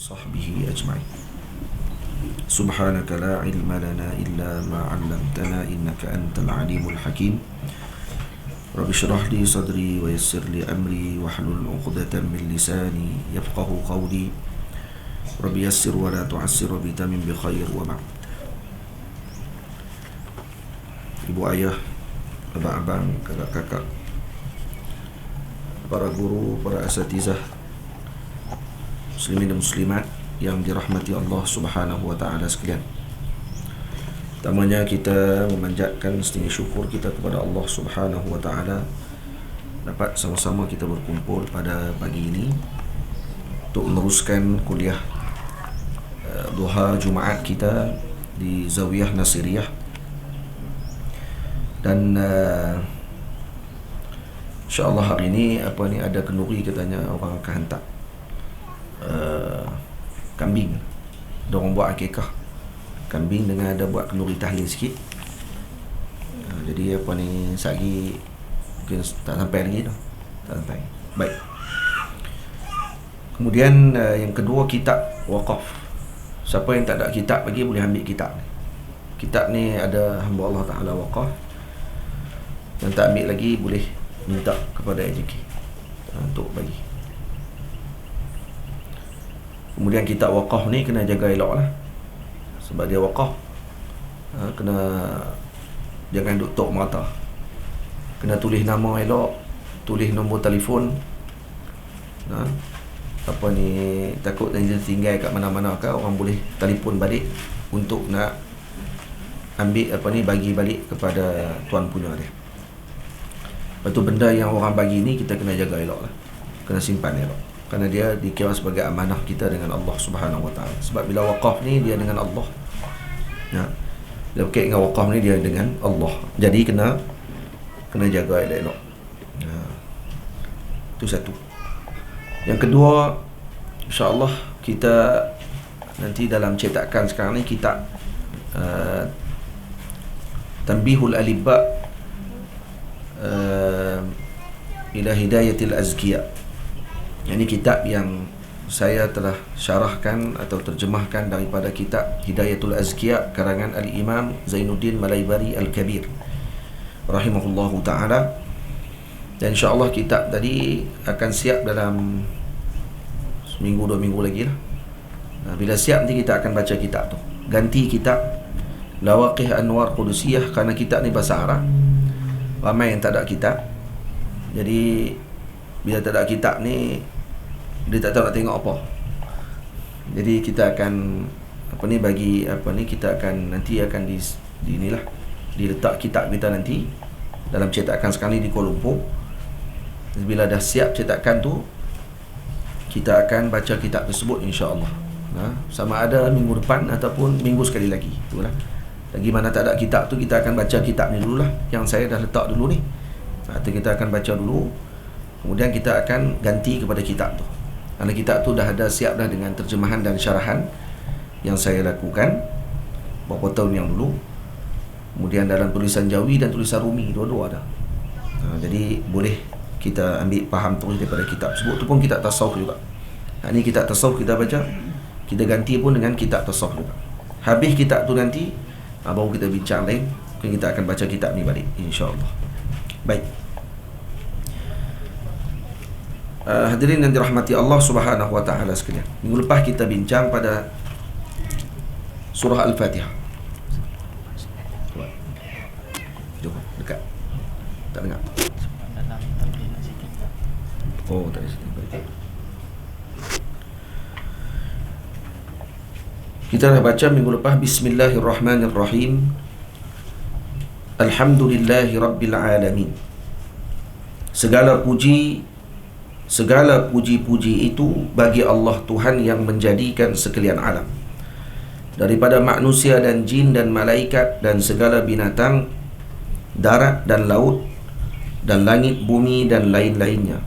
sahbihi ajma'in. Subhanaka la ilma lana illa ma 'allamtana innaka antal alimul hakim. Rabbi shrah li sadri wa yassir li amri wahlul 'uqdatam min lisani yafqahu qawli. Rabbi yassir wa la tu'assir wa bitamin bi khair wa ba'd. Ibu ayah, abang-abang, kakak-kakak, para guru, para asatizah, muslimin dan muslimat yang dirahmati Allah Subhanahu wa taala sekalian. Pertamanya kita memanjatkan setinggi syukur kita kepada Allah Subhanahu wa taala dapat sama-sama kita berkumpul pada pagi ini untuk meneruskan kuliah duha Jumaat kita di Zawiyah Nasiriyah. Dan insya-Allah hari ini ada kenduri katanya orang akan hantar kambing. Diorang buat akikah kambing dengan ada buat kenduri tahlil sikit. Jadi sehari mungkin tak sampai lagi dah. Tak sampai. Baik. Kemudian yang kedua, kitab wakaf. Siapa yang tak ada kitab lagi boleh ambil kitab ni. Kitab ni ada hamba Allah Ta'ala wakaf. Yang tak ambil lagi boleh minta kepada AJK untuk bagi. Kemudian kitab wakaf ni kena jaga elok lah. Sebab dia wakaf, kena jangan duk tok merata. Kena tulis nama elok, tulis nombor telefon. Takut dia tinggal kat mana-mana ke, orang boleh telefon balik untuk nak ambil bagi balik kepada tuan punya dia. Lepas tu benda yang orang bagi ni kita kena jaga elok lah. Kena simpan elok. Kerana dia dikira sebagai amanah kita dengan Allah Subhanahu wa taala. Sebab bila wakaf ni dia dengan Allah. Dia berkait dengan wakaf ni dia dengan Allah. Jadi kena jaga elok. Itu satu. Yang kedua, insya-Allah kita nanti dalam cetakan sekarang ni kitab Tanbihul Alibba ila Hidayatil Azkiya. Ini kitab yang saya telah syarahkan atau terjemahkan daripada kitab Hidayatul Azkiya karangan Al-Imam Zainuddin Malaibari Al-Kabir rahimahullahu ta'ala. Dan insya-Allah kitab tadi akan siap dalam seminggu 2 minggu lagi lah. Bila siap nanti kita akan baca kitab tu. Ganti kitab Lawaqih Anwar Qudusiyah, kerana kitab ni bahasa Arab. Ramai yang tak ada kitab. Jadi bila tak ada kitab ni, dia tak tahu nak tengok apa. Jadi kita akan kita akan nanti akan diletak kitab kita nanti dalam cetakan sekarang ni di Kuala Lumpur. Bila dah siap cetakan tu, kita akan baca kitab tersebut insya-Allah. Sama ada minggu depan ataupun minggu sekali lagi. Itulah. Lagi mana tak ada kitab tu, kita akan baca kitab ni dululah, yang saya dah letak dulu ni. Atau kita akan baca dulu, kemudian kita akan ganti kepada kitab tu. Kerana kitab tu dah ada siap dah dengan terjemahan dan syarahan yang saya lakukan beberapa tahun yang dulu. Kemudian dalam tulisan Jawi dan tulisan Rumi, dua-dua ada. Jadi boleh kita ambil faham terus daripada kitab tersebut. Tu pun kitab tasawuf juga. Ini kitab tasawuf kita baca, kita ganti pun dengan kitab tasawuf juga. Habis kitab tu nanti baru kita bincang lain. Kita akan baca kitab ni balik insya-Allah. Baik. Hadirin yang dirahmati Allah Subhanahu wa taala sekalian. Minggu lepas kita bincang pada surah Al-Fatihah. Jom dekat. Tak dengar. Oh, tak ada situ. Baik. Kita dah baca minggu lepas. Bismillahirrahmanirrahim. Alhamdulillahi Rabbil Alamin. Segala puji-puji itu bagi Allah Tuhan yang menjadikan sekalian alam, daripada manusia dan jin dan malaikat dan segala binatang, darat dan laut dan langit bumi dan lain-lainnya.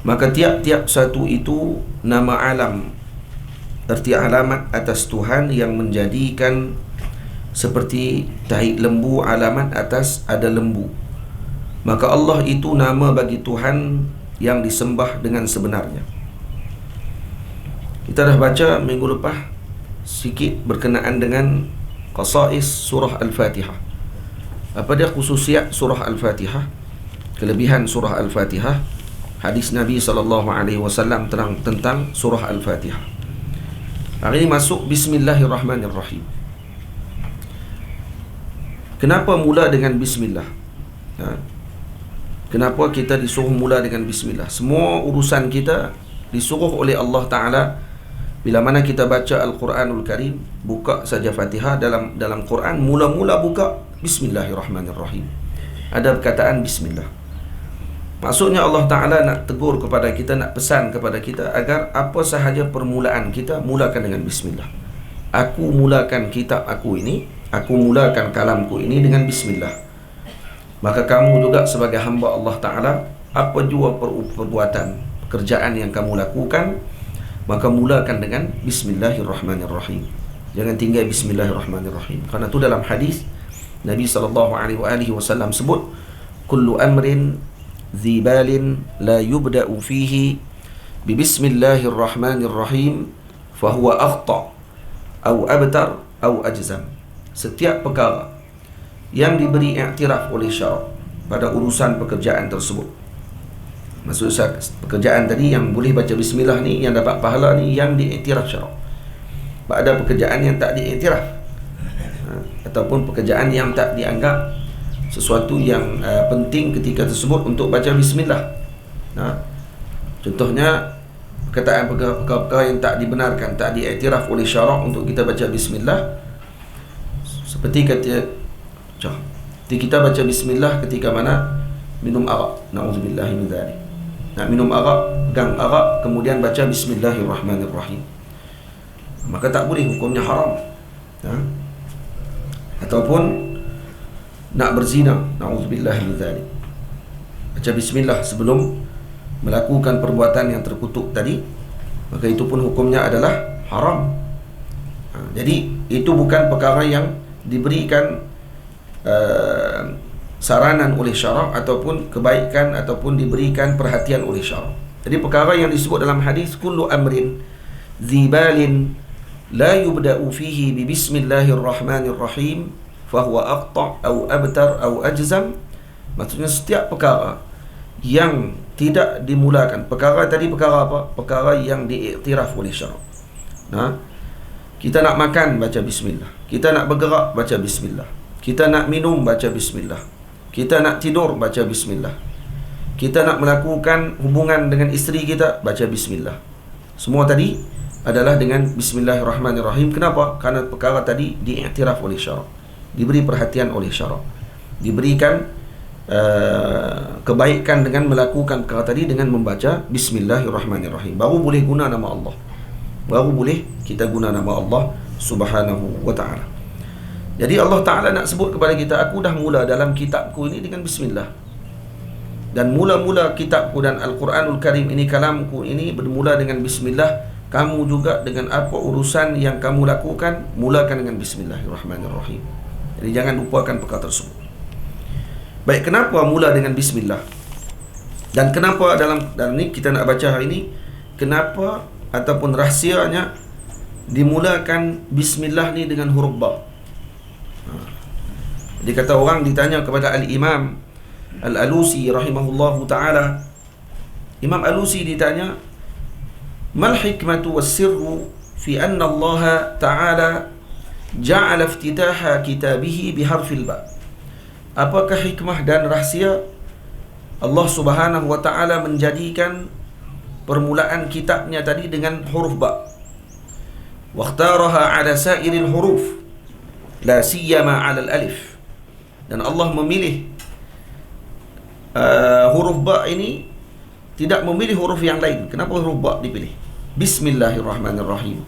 Maka tiap-tiap satu itu nama alam, erti alamat atas Tuhan yang menjadikan seperti tahi lembu alamat atas ada lembu. Maka Allah itu nama bagi Tuhan yang disembah dengan sebenarnya. Kita dah baca minggu lepas sikit berkenaan dengan qasais surah Al-Fatihah. Apa dia khususiat surah Al-Fatihah, kelebihan surah Al-Fatihah, hadis Nabi SAW tentang surah Al-Fatihah. Hari ini masuk Bismillahirrahmanirrahim. Kenapa mula dengan Bismillah? Kenapa kita disuruh mula dengan Bismillah? Semua urusan kita disuruh oleh Allah Ta'ala. Bila mana kita baca Al-Quranul Karim, buka saja Fatihah, dalam Quran mula-mula buka Bismillahirrahmanirrahim. Ada perkataan Bismillah. Maksudnya Allah Ta'ala nak tegur kepada kita, nak pesan kepada kita agar apa sahaja permulaan kita, mulakan dengan Bismillah. Aku mulakan kitab aku ini, aku mulakan kalamku ini dengan Bismillah. Maka kamu juga sebagai hamba Allah Ta'ala, apa jua perbuatan, pekerjaan yang kamu lakukan, maka mulakan dengan Bismillahirrahmanirrahim. Jangan tinggal Bismillahirrahmanirrahim. Karena itu dalam hadis Nabi SAW sebut, kullu amrin zibalin la yubda'u fihi bi Bismillahirrahmanirrahim fahuwa akhta' au abtar au ajzam. Setiap perkara yang diberi iktiraf oleh syarak pada urusan pekerjaan tersebut, maksud saya pekerjaan tadi yang boleh baca Bismillah ni, yang dapat pahala ni, yang diiktiraf syarak. Ada pekerjaan yang tak diiktiraf, ataupun pekerjaan yang tak dianggap sesuatu yang penting ketika tersebut untuk baca Bismillah. Contohnya perkataan perkara-perkara yang tak dibenarkan, tak diiktiraf oleh syarak untuk kita baca Bismillah. Seperti kita baca Bismillah ketika mana minum arak, na'udzubillahi min dzalik. Nak minum arak, pegang arak, kemudian baca Bismillahirrahmanirrahim, maka tak boleh, hukumnya haram. Ataupun nak berzina, na'udzubillahi min dzalik, baca Bismillah sebelum melakukan perbuatan yang terkutuk tadi, maka itu pun hukumnya adalah haram. Jadi itu bukan perkara yang diberikan saranan oleh syarak ataupun kebaikan ataupun diberikan perhatian oleh syarak. Jadi perkara yang disebut dalam hadis kullu amrin zibalin la yubda'u fihi bi Bismillahirrahmanirrahim fahuwa aqta' au abtar au ajzam, maksudnya setiap perkara yang tidak dimulakan. Perkara tadi perkara apa? Perkara yang diiktiraf oleh syarak. Kita nak makan, baca Bismillah. Kita nak bergerak, baca Bismillah. Kita nak minum, baca Bismillah. Kita nak tidur, baca Bismillah. Kita nak melakukan hubungan dengan isteri kita, baca Bismillah. Semua tadi adalah dengan Bismillahirrahmanirrahim. Kenapa? Karena perkara tadi diiktiraf oleh syarak, diberi perhatian oleh syarak, diberikan kebaikan dengan melakukan perkara tadi dengan membaca Bismillahirrahmanirrahim. Baru boleh guna nama Allah, baru boleh kita guna nama Allah Subhanahu wa ta'ala. Jadi Allah Ta'ala nak sebut kepada kita, aku dah mula dalam kitabku ini dengan Bismillah. Dan mula-mula kitabku dan Al-Quranul Karim ini, kalamku ini, bermula dengan Bismillah. Kamu juga dengan apa urusan yang kamu lakukan, mulakan dengan Bismillahirrahmanirrahim. Jadi jangan lupakan perkara tersebut. Baik, kenapa mula dengan Bismillah? Dan kenapa dalam ni kita nak baca hari ini, kenapa ataupun rahsianya dimulakan Bismillah ni dengan huruf ba? Dia kata, orang ditanya kepada Al-Imam Al-Alusi rahimahullahu ta'ala, Imam Alusi ditanya, mal hikmatu was sirru fi anna Allah ta'ala ja'ala iftitaha kitabihi biharfil ba? Apakah hikmah dan rahsia Allah Subhanahu wa ta'ala menjadikan permulaan kitabnya tadi dengan huruf ba? Wakhtaraha ala sairil huruf la siyama ala al-alif. Dan Allah memilih huruf ba ini, tidak memilih huruf yang lain. Kenapa huruf ba dipilih? Bismillahirrahmanirrahim.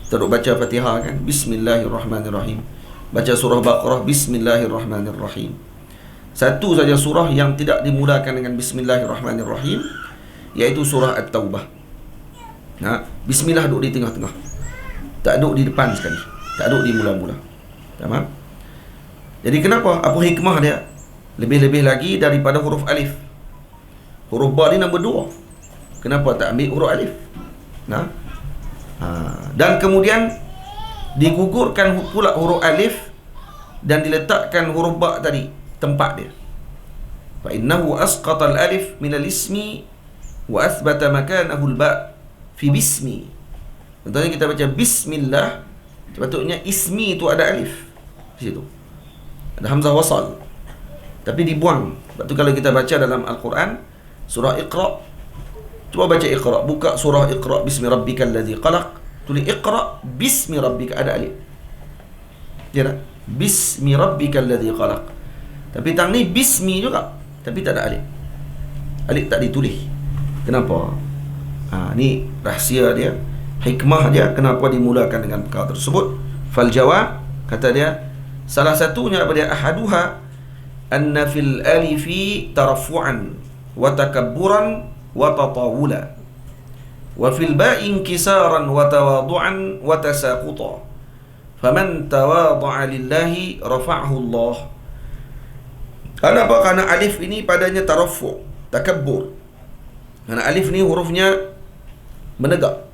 Kita duk baca Fatihah kan, Bismillahirrahmanirrahim. Baca surah Baqarah, Bismillahirrahmanirrahim. Satu saja surah yang tidak dimulakan dengan Bismillahirrahmanirrahim, iaitu surah At-Taubah. Bismillah duduk di tengah-tengah, tak duduk di depan sekali, tak duduk di mula-mula. Tamam? Jadi kenapa? Apa hikmah dia? Lebih-lebih lagi daripada huruf alif. Huruf ba ni nombor 2. Kenapa tak ambil huruf alif? Dan kemudian digugurkan pula huruf alif dan diletakkan huruf ba tadi tempat dia. Fa innahu asqata al-alif min al-ismi wa athbata makanahu al-ba fi bismi. Contohnya kita baca bismillah, sepatutnya ismi itu ada alif di situ. Ada hamzah wasal. Tapi dibuang. Sebab tu kalau kita baca dalam Al-Quran surah Iqra, cuba baca Iqra, buka surah Iqra bismi rabbikal ladzi khalaq, tulis Iqra bismi rabbika, ada alif. Ya tak? Bismi rabbikal ladzi khalaq. Tapi tang ni bismi juga, tapi tak ada alif. Alif tak ditulis. Kenapa? Ni rahsia dia, hikmah dia kenapa dimulakan dengan perkara tersebut. Fal jawab, kata dia, salah satunya apa dia? Ahaduha anna fil alifi tarafu'an wa takabburan wa tatawula wa fil ba'i inkisaran wa tawadu'an wa tasaquta faman tawadu'a lillahi rafa'ahu Allah. Kenapa? Karena alif ini padanya tarafu', takabbur. Karena alif ni hurufnya menegak,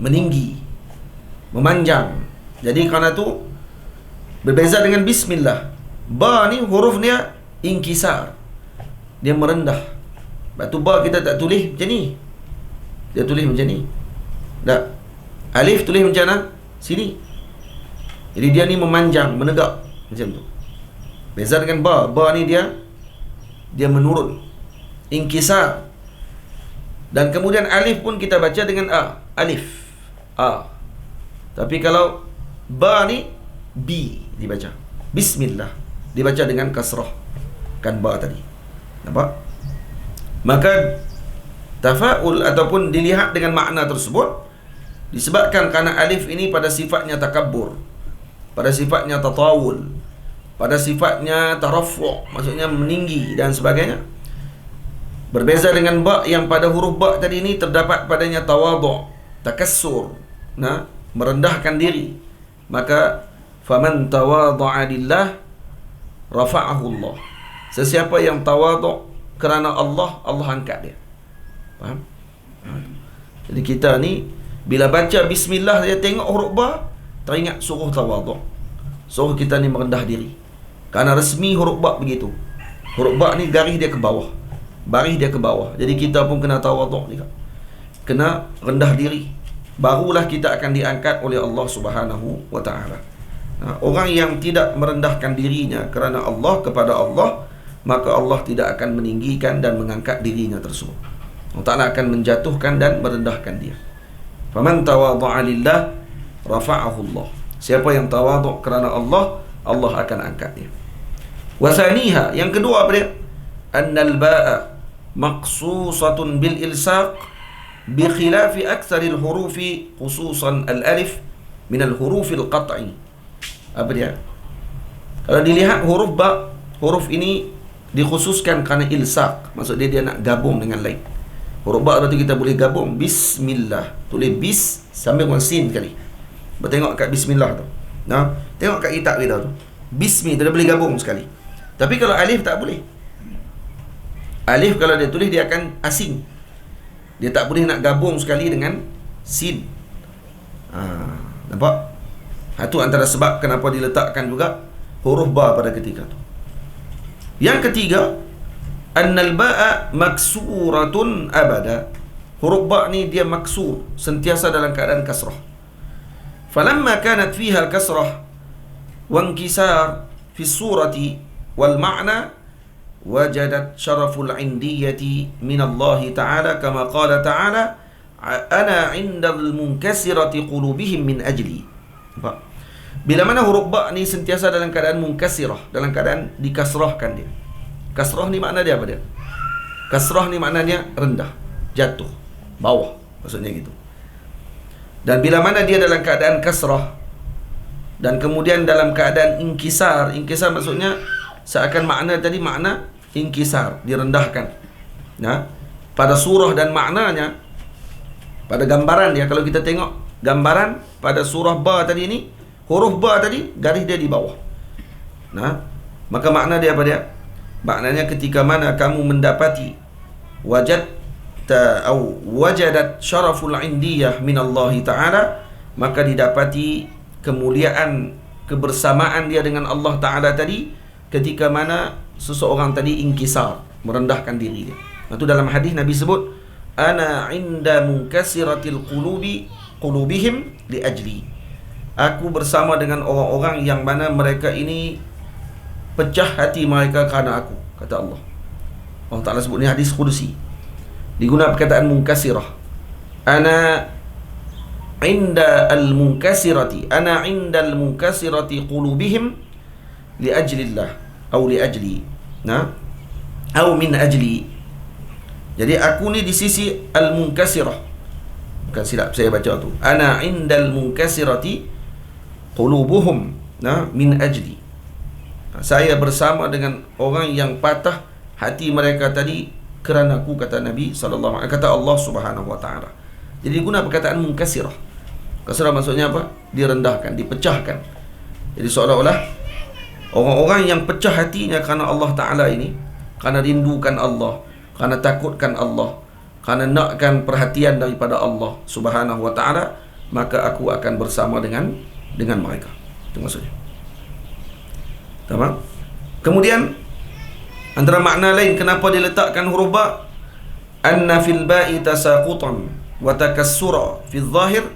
meninggi, memanjang. Jadi kerana tu berbeza dengan bismillah. Ba ni huruf dia inkisar, dia merendah. Sebab tu ba kita tak tulis macam ni, dia tulis macam ni. Tak, alif tulis macam mana? Sini. Jadi dia ni memanjang, menegak macam tu. Beza dengan ba. Ba ni dia menurun, inkisar. Dan kemudian alif pun kita baca dengan a, alif, a. Tapi kalau ba ni bi dibaca, bismillah dibaca dengan kasrah, kan ba tadi. Nampak? Maka tafa'ul ataupun dilihat dengan makna tersebut disebabkan kerana alif ini pada sifatnya takabbur, pada sifatnya tatawul, pada sifatnya tarafu', maksudnya meninggi dan sebagainya. Berbeza dengan ba yang pada huruf ba tadi ini terdapat padanya tawadhu', takassur, merendahkan diri. Maka faman tawadhu'a lillah rafa'ahu Allah. Sesiapa yang tawadhu' kerana Allah, Allah angkat dia. Faham? Jadi kita ni bila baca bismillah, dia tengok huruf ba, teringat suruh tawadhu', suruh kita ni merendah diri. Kerana resmi huruf ba begitu. Huruf ba ni garis dia ke bawah, baris dia ke bawah. Jadi kita pun kena tawadhu' juga, kena rendah diri. Barulah kita akan diangkat oleh Allah Subhanahu wa ta'ala. Orang yang tidak merendahkan dirinya kerana Allah, kepada Allah, maka Allah tidak akan meninggikan dan mengangkat dirinya tersebut. Allah Ta'ala akan menjatuhkan dan merendahkan dia. Faman tawadhu'a lillah rafa'ahu Allah. Siapa yang tawadhu' kerana Allah, Allah akan angkat dia. Wasaniha, yang kedua apa dia? Annal ba'a maqsusatun bil ilsaq bi khilafi aktsaril hurufi khususan al alif min al hurufil qat'i. Apa dia? Kalau dilihat huruf ba, huruf ini dikhususkan kerana ilsaq, maksud dia nak gabung dengan lain. Huruf ba berarti kita boleh gabung. Bismillah, tulis bis sambil dengan sin sekali. Bertengok kat bismillah tu. Tengok kat kitab kita tu, bismi tu dia boleh gabung sekali. Tapi kalau alif tak boleh. Alif kalau dia tulis dia akan asing, dia tak boleh nak gabung sekali dengan sin. Nampak? Itu antara sebab kenapa diletakkan juga huruf ba pada ketika itu. Yang ketiga, annal ba'a maksuratun abada. Huruf ba ni dia maksur, sentiasa dalam keadaan kasrah. Falamma kanat fiha al-kasrah wa inkisar fi surati wal ma'na wajadat syaraful indiyati min Allah Ta'ala kama qala Ta'ala ana 'indal munkasirati qulubihim min ajli. Nampak? Bila mana huruf ba ni sentiasa dalam keadaan munkasirah, dalam keadaan dikasrahkan dia. Kasrah ni makna dia apa dia? Kasrah ni maknanya rendah, jatuh, bawah, maksudnya gitu. Dan bila mana dia dalam keadaan kasrah dan kemudian dalam keadaan inkisar, inkisar maksudnya seakan makna tadi makna inkisar, direndahkan. Pada surah dan maknanya, pada gambaran dia, kalau kita tengok gambaran pada surah ba tadi ni, huruf ba tadi garis dia di bawah. Maka makna dia apa dia? Maknanya ketika mana kamu mendapati wajad au wajadat syaraful indiyah min Allah Ta'ala, maka didapati kemuliaan kebersamaan dia dengan Allah Ta'ala tadi ketika mana seseorang tadi inkisar, merendahkan diri dia. Itu dalam hadis Nabi sebut, ana inda munkasiratil qulubihim li ajli. Aku bersama dengan orang-orang yang mana mereka ini pecah hati mereka kerana aku, kata Allah. Allah Ta'ala sebut ni hadis Qudsi. Diguna perkataan munkasirah. Ana inda al-munkasirati, ana inda al-munkasirati qulubihim li ajlillah atau li ajli. Nah, atau min ajli. Jadi aku ni di sisi al-munkasirah. Bukan silap saya baca tu. Ana inda al-munkasirati qulubuhum, nah, min ajli. Saya bersama dengan orang yang patah hati mereka tadi kerana aku, kata Nabi sallallahu alaihi wasallam, kata Allah Subhanahu wa taala. Jadi guna perkataan munkasirah. Kasrah maksudnya apa? Direndahkan, dipecahkan. Jadi seolah-olah orang-orang yang pecah hatinya kerana Allah Taala ini, kerana rindukan Allah, kerana takutkan Allah, kerana nakkan perhatian daripada Allah Subhanahu wa taala, maka aku akan bersama dengan mereka. Itu maksudnya. Tamam? Kemudian antara makna lain kenapa diletakkan huruf ba, anna fil ba'i tasaqutan wa takassura fi adh-dhahir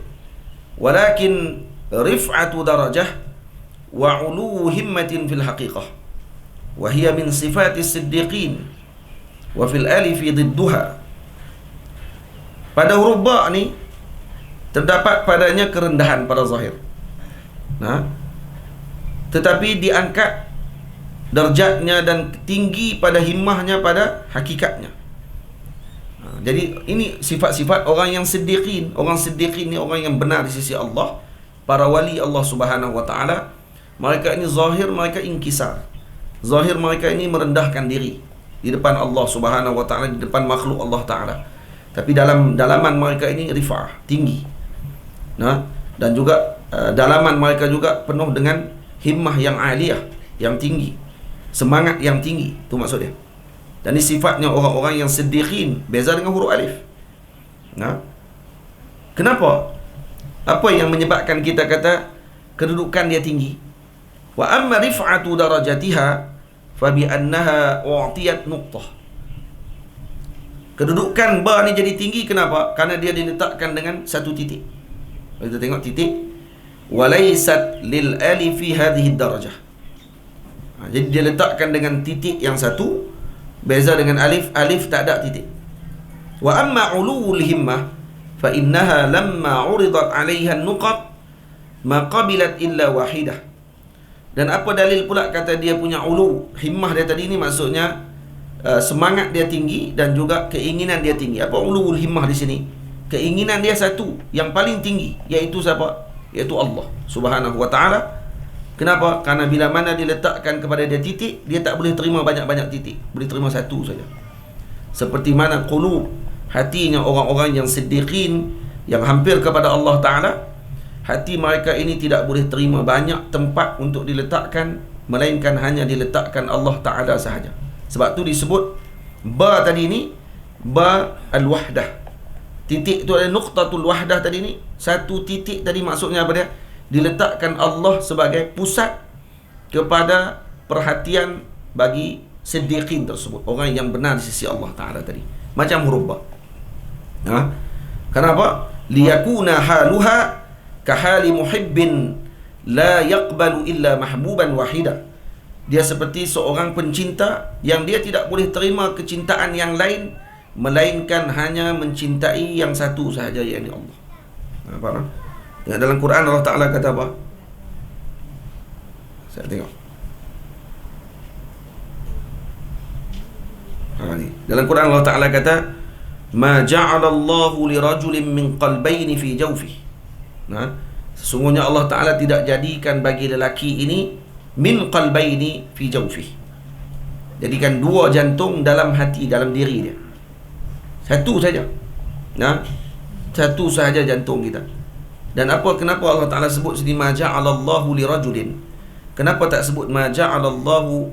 walakin rif'atu darajah wa 'ulu himmatin fil haqiqah wa hiya min sifatis siddiqin wa fil alif didduha. Pada huruf ba ni terdapat padanya kerendahan pada zahir. Nah, tetapi diangkat darjatnya dan tinggi pada himmahnya pada hakikatnya. Jadi ini sifat-sifat orang yang siddiqin. Orang siddiqin ni orang yang benar di sisi Allah, para wali Allah Subhanahu wa taala. Mereka ini zahir mereka inkisar. Zahir mereka ini merendahkan diri di depan Allah Subhanahu wa taala, di depan makhluk Allah taala. Tapi dalam dalaman mereka ini rifa'ah, tinggi. Nah, dan juga dalaman mereka juga penuh dengan himmah yang aliyah, yang tinggi. Semangat yang tinggi, itu maksudnya. Dan ini sifatnya orang-orang yang siddiqin, beza dengan huruf alif. Nah, kenapa? Apa yang menyebabkan kita kata kedudukan dia tinggi? Wa amma rif'atu darajatiha fa bi annaha u'tiyat nuqtah. Kedudukan ba ni jadi tinggi kenapa? Karena dia diletakkan dengan satu titik. Kita tengok titik, walaysat lil alifi hadhihi darajah. Jadi dia letakkan dengan titik yang satu, beza dengan alif. Alif tak ada titik. Wa amma ulul himmah fa innaha lamma uridat 'alaiha an-nuqat ma qabilat illa wahidah. Dan apa dalil pula kata dia punya ulu himmah dia tadi ni? Maksudnya semangat dia tinggi dan juga keinginan dia tinggi. Apa ulul himmah di sini? Keinginan dia satu yang paling tinggi, iaitu siapa? Iaitu Allah Subhanahu wa taala. Kenapa? Karena bila mana diletakkan kepada dia titik, dia tak boleh terima banyak-banyak titik, boleh terima satu saja. Seperti mana qulub, hatinya orang-orang yang siddiqin, yang hampir kepada Allah Ta'ala, hati mereka ini tidak boleh terima banyak tempat untuk diletakkan, melainkan hanya diletakkan Allah Ta'ala sahaja. Sebab tu disebut ba tadi ni, ba al-wahdah. Titik tu ada nuqtatul wahdah tadi ni, satu titik tadi maksudnya apa dia? Diletakkan Allah sebagai pusat kepada perhatian bagi siddiqin tersebut, orang yang benar di sisi Allah Ta'ala tadi. Macam huruf ba. Kenapa? Liyakuna haluha kahali muhibbin la yaqbalu illa mahbuban wahida. Dia seperti seorang pencinta yang dia tidak boleh terima kecintaan yang lain, melainkan hanya mencintai yang satu sahaja, yakni Allah. Faham? Dalam Quran Allah Ta'ala kata apa? Saya tengok. Dalam Quran Allah Ta'ala kata, ma ja'alallahu lirajulin min qalbayni fi jawfihi. Sesungguhnya Allah Ta'ala tidak jadikan bagi lelaki ini min qalbayni fi jawfihi, jadikan dua jantung dalam hati, dalam diri dia. Satu saja. Satu sahaja jantung kita. Dan kenapa Allah Ta'ala sebut sini ma ja'alallahu lirajulin? Kenapa tak sebut ma ja'alallahu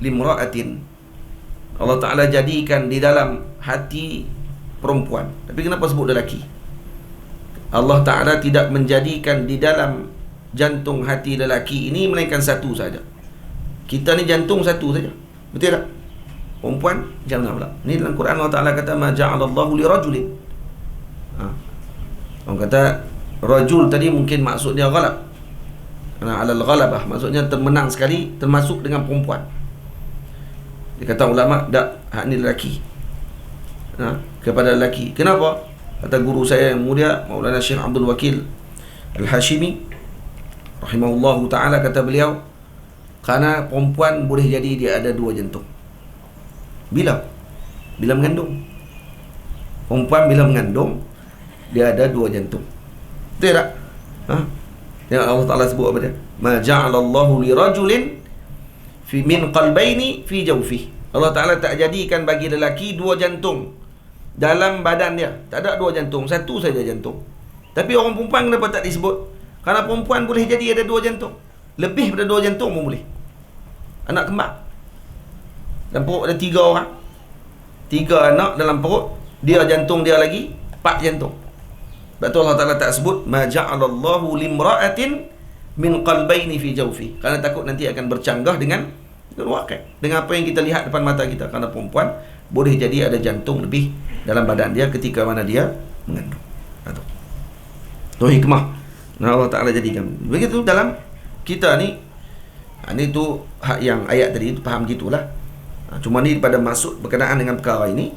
limra'atin? Allah Ta'ala jadikan di dalam hati perempuan. Tapi kenapa sebut lelaki? Allah Ta'ala tidak menjadikan di dalam jantung hati lelaki ini melainkan satu saja. Kita ni jantung satu saja. Betul tak? Perempuan jangan pula. Ni dalam Quran Allah Ta'ala kata ma ja'alallahu li rajulin. Orang kata rajul tadi mungkin maksudnya ghalab. Alal ghalabah, maksudnya termenang sekali, termasuk dengan perempuan. Dia kata ulama, tak, hak ni lelaki. Kepada lelaki. Kenapa? Kata guru saya yang mulia Maulana Syekh Abdul Wakil Al-Hashimi rahimahullahu ta'ala, kata beliau, kerana perempuan boleh jadi dia ada dua jantung. Bila mengandung. Perempuan bila mengandung, dia ada dua jantung. Betul tak? Yang Allah Ta'ala sebut apa dia? Ma ja'alallahu li rajulin fi min qalbaini fi jawfih. Allah Ta'ala tak jadikan bagi lelaki dua jantung dalam badan dia. Tak ada dua jantung, satu saja jantung. Tapi orang perempuan kenapa tak disebut? Kerana perempuan boleh jadi ada dua jantung. Lebih daripada dua jantung pun boleh. Anak kembar. Dalam perut ada 3 orang. 3 anak dalam perut. Dia jantung dia lagi 4 jantung. Sebab tu Allah Ta'ala tak sebut ma ja'alallahu limra'atin min qalbaini fi jawfi. Kerana takut nanti akan bercanggah dengan waqi', dengan apa yang kita lihat depan mata kita. Kerana perempuan boleh jadi ada jantung lebih dalam badan dia ketika mana dia mengandung. Itu hikmah Allah Ta'ala jadikan. Begitu dalam kita ni. Ini tu hak yang ayat tadi tu faham gitulah. Cuma ni pada masuk berkenaan dengan perkara ini,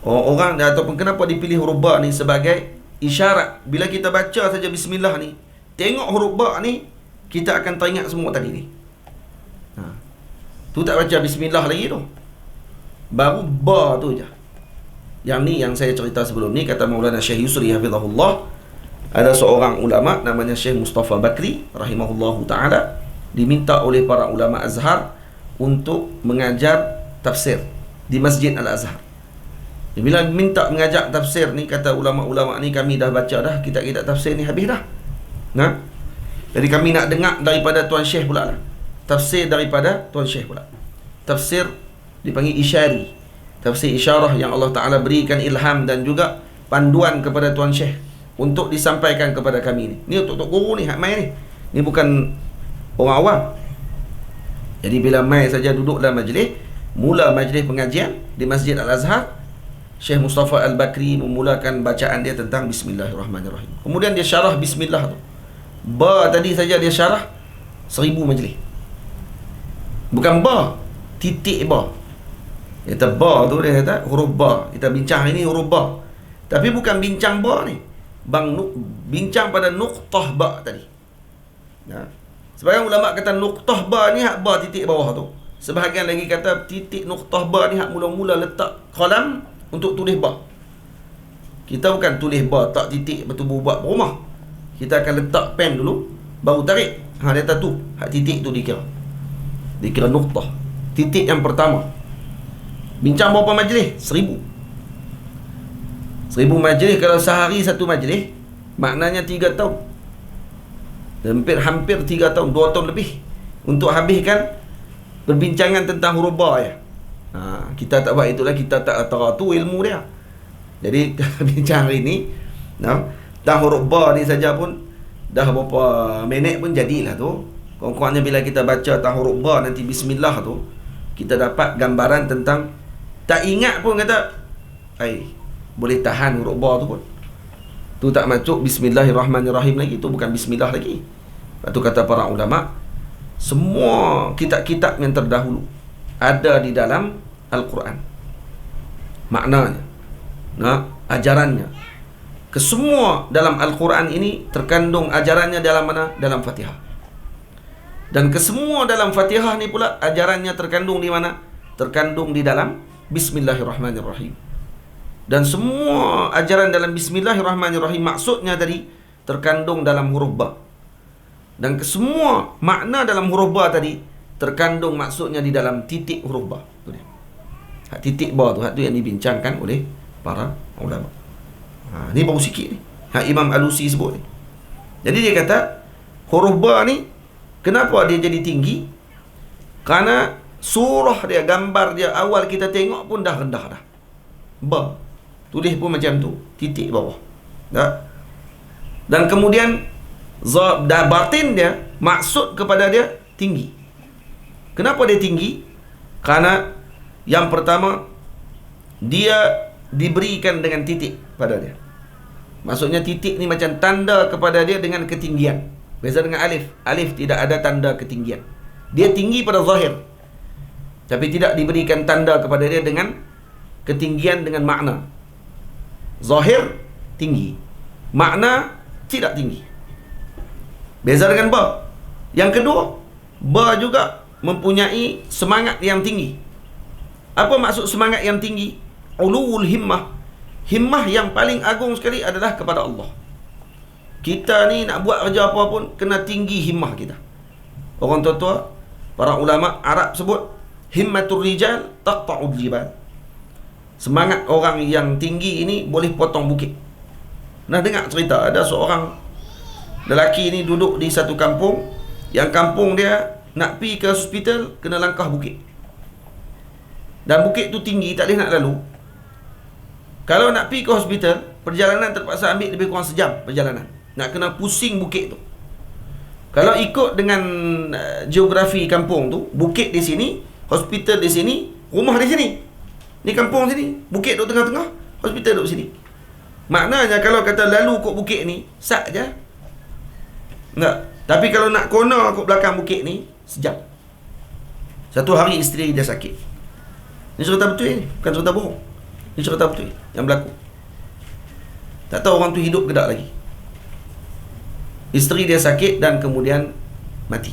orang ataupun kenapa dipilih huruf ba ni sebagai isyarat. Bila kita baca saja bismillah ni, tengok huruf ba ni, kita akan teringat semua tadi ni. Tu tak baca bismillah lagi tu, baru ba tu je. Yang ni yang saya cerita sebelum ni, kata Maulana Syekh Yusri hafizahullah, ada seorang ulama namanya Syekh Mustafa Bakri rahimahullahu ta'ala, diminta oleh para ulama Azhar untuk mengajar tafsir di Masjid Al-Azhar. Bila minta mengajar tafsir ni, kata ulama-ulama ni, kami dah baca dah kitab-kitab tafsir ni habis dah. Jadi kami nak dengar daripada Tuan Syekh pula lah. Tafsir daripada Tuan Syekh pula. Tafsir dipanggil isyari. Tafsir isyarah yang Allah Ta'ala berikan ilham dan juga panduan kepada Tuan Syekh untuk disampaikan kepada kami ni. Ni untuk guru ni, hak mai ni. Ni bukan orang awam. Jadi bila mai saja duduk dalam majlis, mula majlis pengajian di Masjid Al-Azhar, Syekh Mustafa Al-Bakri memulakan bacaan dia tentang Bismillahirrahmanirrahim. Kemudian dia syarah Bismillah tu. Ba tadi saja dia syarah 1000 majlis. Bukan ba, titik ba. Dia kata ba tu, dia kata huruf ba. Kita bincang ini huruf ba. Tapi bukan bincang ba ni. Bincang pada nuqtah ba tadi. Sebagian ulama kata nuqtah ba ni hak ba titik bawah tu. Sebahagian lagi kata titik nuqtah ba ni hak mula-mula letak kalam untuk tulis ba. Kita bukan tulis ba tak titik bertubuh buat rumah. Kita akan letak pen dulu, baru tarik. Dia kata tu, hak titik tu dikira nuqtah. Titik yang pertama. Bincang berapa majlis? 1000 majlis. Kalau sehari satu majlis, maknanya 3 tahun. Hampir 3 tahun, 2 tahun lebih untuk habiskan perbincangan tentang huruf ba ya. Kita tak buat itulah, kita tak tahu tu ilmu dia. Jadi bincang hari ni, dah huruf ba ni saja pun dah berapa minit pun jadilah tu. Kurang-kurangnya bila kita baca tentang huruf ba nanti bismillah tu, kita dapat gambaran tentang, tak ingat pun kata boleh tahan huruf ba tu pun. Tu tak masuk Bismillahirrahmanirrahim lagi, tu bukan bismillah lagi. Lepas tu kata para ulama, semua kitab-kitab yang terdahulu ada di dalam Al-Quran. Maknanya, ajarannya, kesemua dalam Al-Quran ini terkandung ajarannya dalam mana? Dalam Fatihah. Dan kesemua dalam Fatihah ni pula ajarannya terkandung di mana? Terkandung di dalam Bismillahirrahmanirrahim. Dan semua ajaran dalam Bismillahirrahmanirrahim maksudnya tadi terkandung dalam huruf ba. Dan kesemua makna dalam huruf ba tadi terkandung maksudnya di dalam titik huruf ba. Tu dia. Hak titik ba tu, hak tu yang dibincangkan oleh para ulama. Ni baru sikit ni. Hak Imam Alusi sebut ni. Jadi dia kata huruf ba ni kenapa dia jadi tinggi? Kerana surah dia, gambar dia awal kita tengok pun dah rendah dah. Ba. tulis pun macam tu, titik bawah. Dan kemudian batin dia, maksud kepada dia tinggi. Kenapa dia tinggi? Karena yang pertama, dia diberikan dengan titik pada dia. Maksudnya titik ni macam tanda kepada dia dengan ketinggian. Beza dengan alif. Alif tidak ada tanda ketinggian. Dia tinggi pada zahir, tapi tidak diberikan tanda kepada dia dengan ketinggian dengan makna. Zahir tinggi, makna tidak tinggi. Beza dengan ba. Yang kedua, ba juga mempunyai semangat yang tinggi. Apa maksud semangat yang tinggi? Ulul himmah. Himmah yang paling agung sekali adalah kepada Allah. Kita ni nak buat kerja apa pun kena tinggi himmah kita. Orang tua-tua, para ulama Arab sebut himmatul rijal taqta'ul jibal. Semangat orang yang tinggi ini boleh potong bukit. Nah, dengar cerita ada seorang lelaki ni duduk di satu kampung, yang kampung dia nak pergi ke hospital kena langkah bukit. Dan bukit tu tinggi, tak boleh nak lalu. Kalau nak pergi ke hospital, perjalanan terpaksa ambil lebih kurang sejam perjalanan. Nak kena pusing bukit tu. Kalau ikut dengan geografi kampung tu, bukit di sini, hospital di sini, rumah di sini. Ni kampung sini, bukit duduk tengah-tengah, hospital duduk sini. Maknanya kalau kata lalu kot bukit ni, sat je. Enggak. Tapi kalau nak corner kot belakang bukit ni, sejam. Satu hari isteri dia sakit. Ni cerita betul ni, bukan cerita bohong. Ni cerita betul yang berlaku. Tak tahu orang tu hidup ke tak lagi. Isteri dia sakit dan kemudian mati.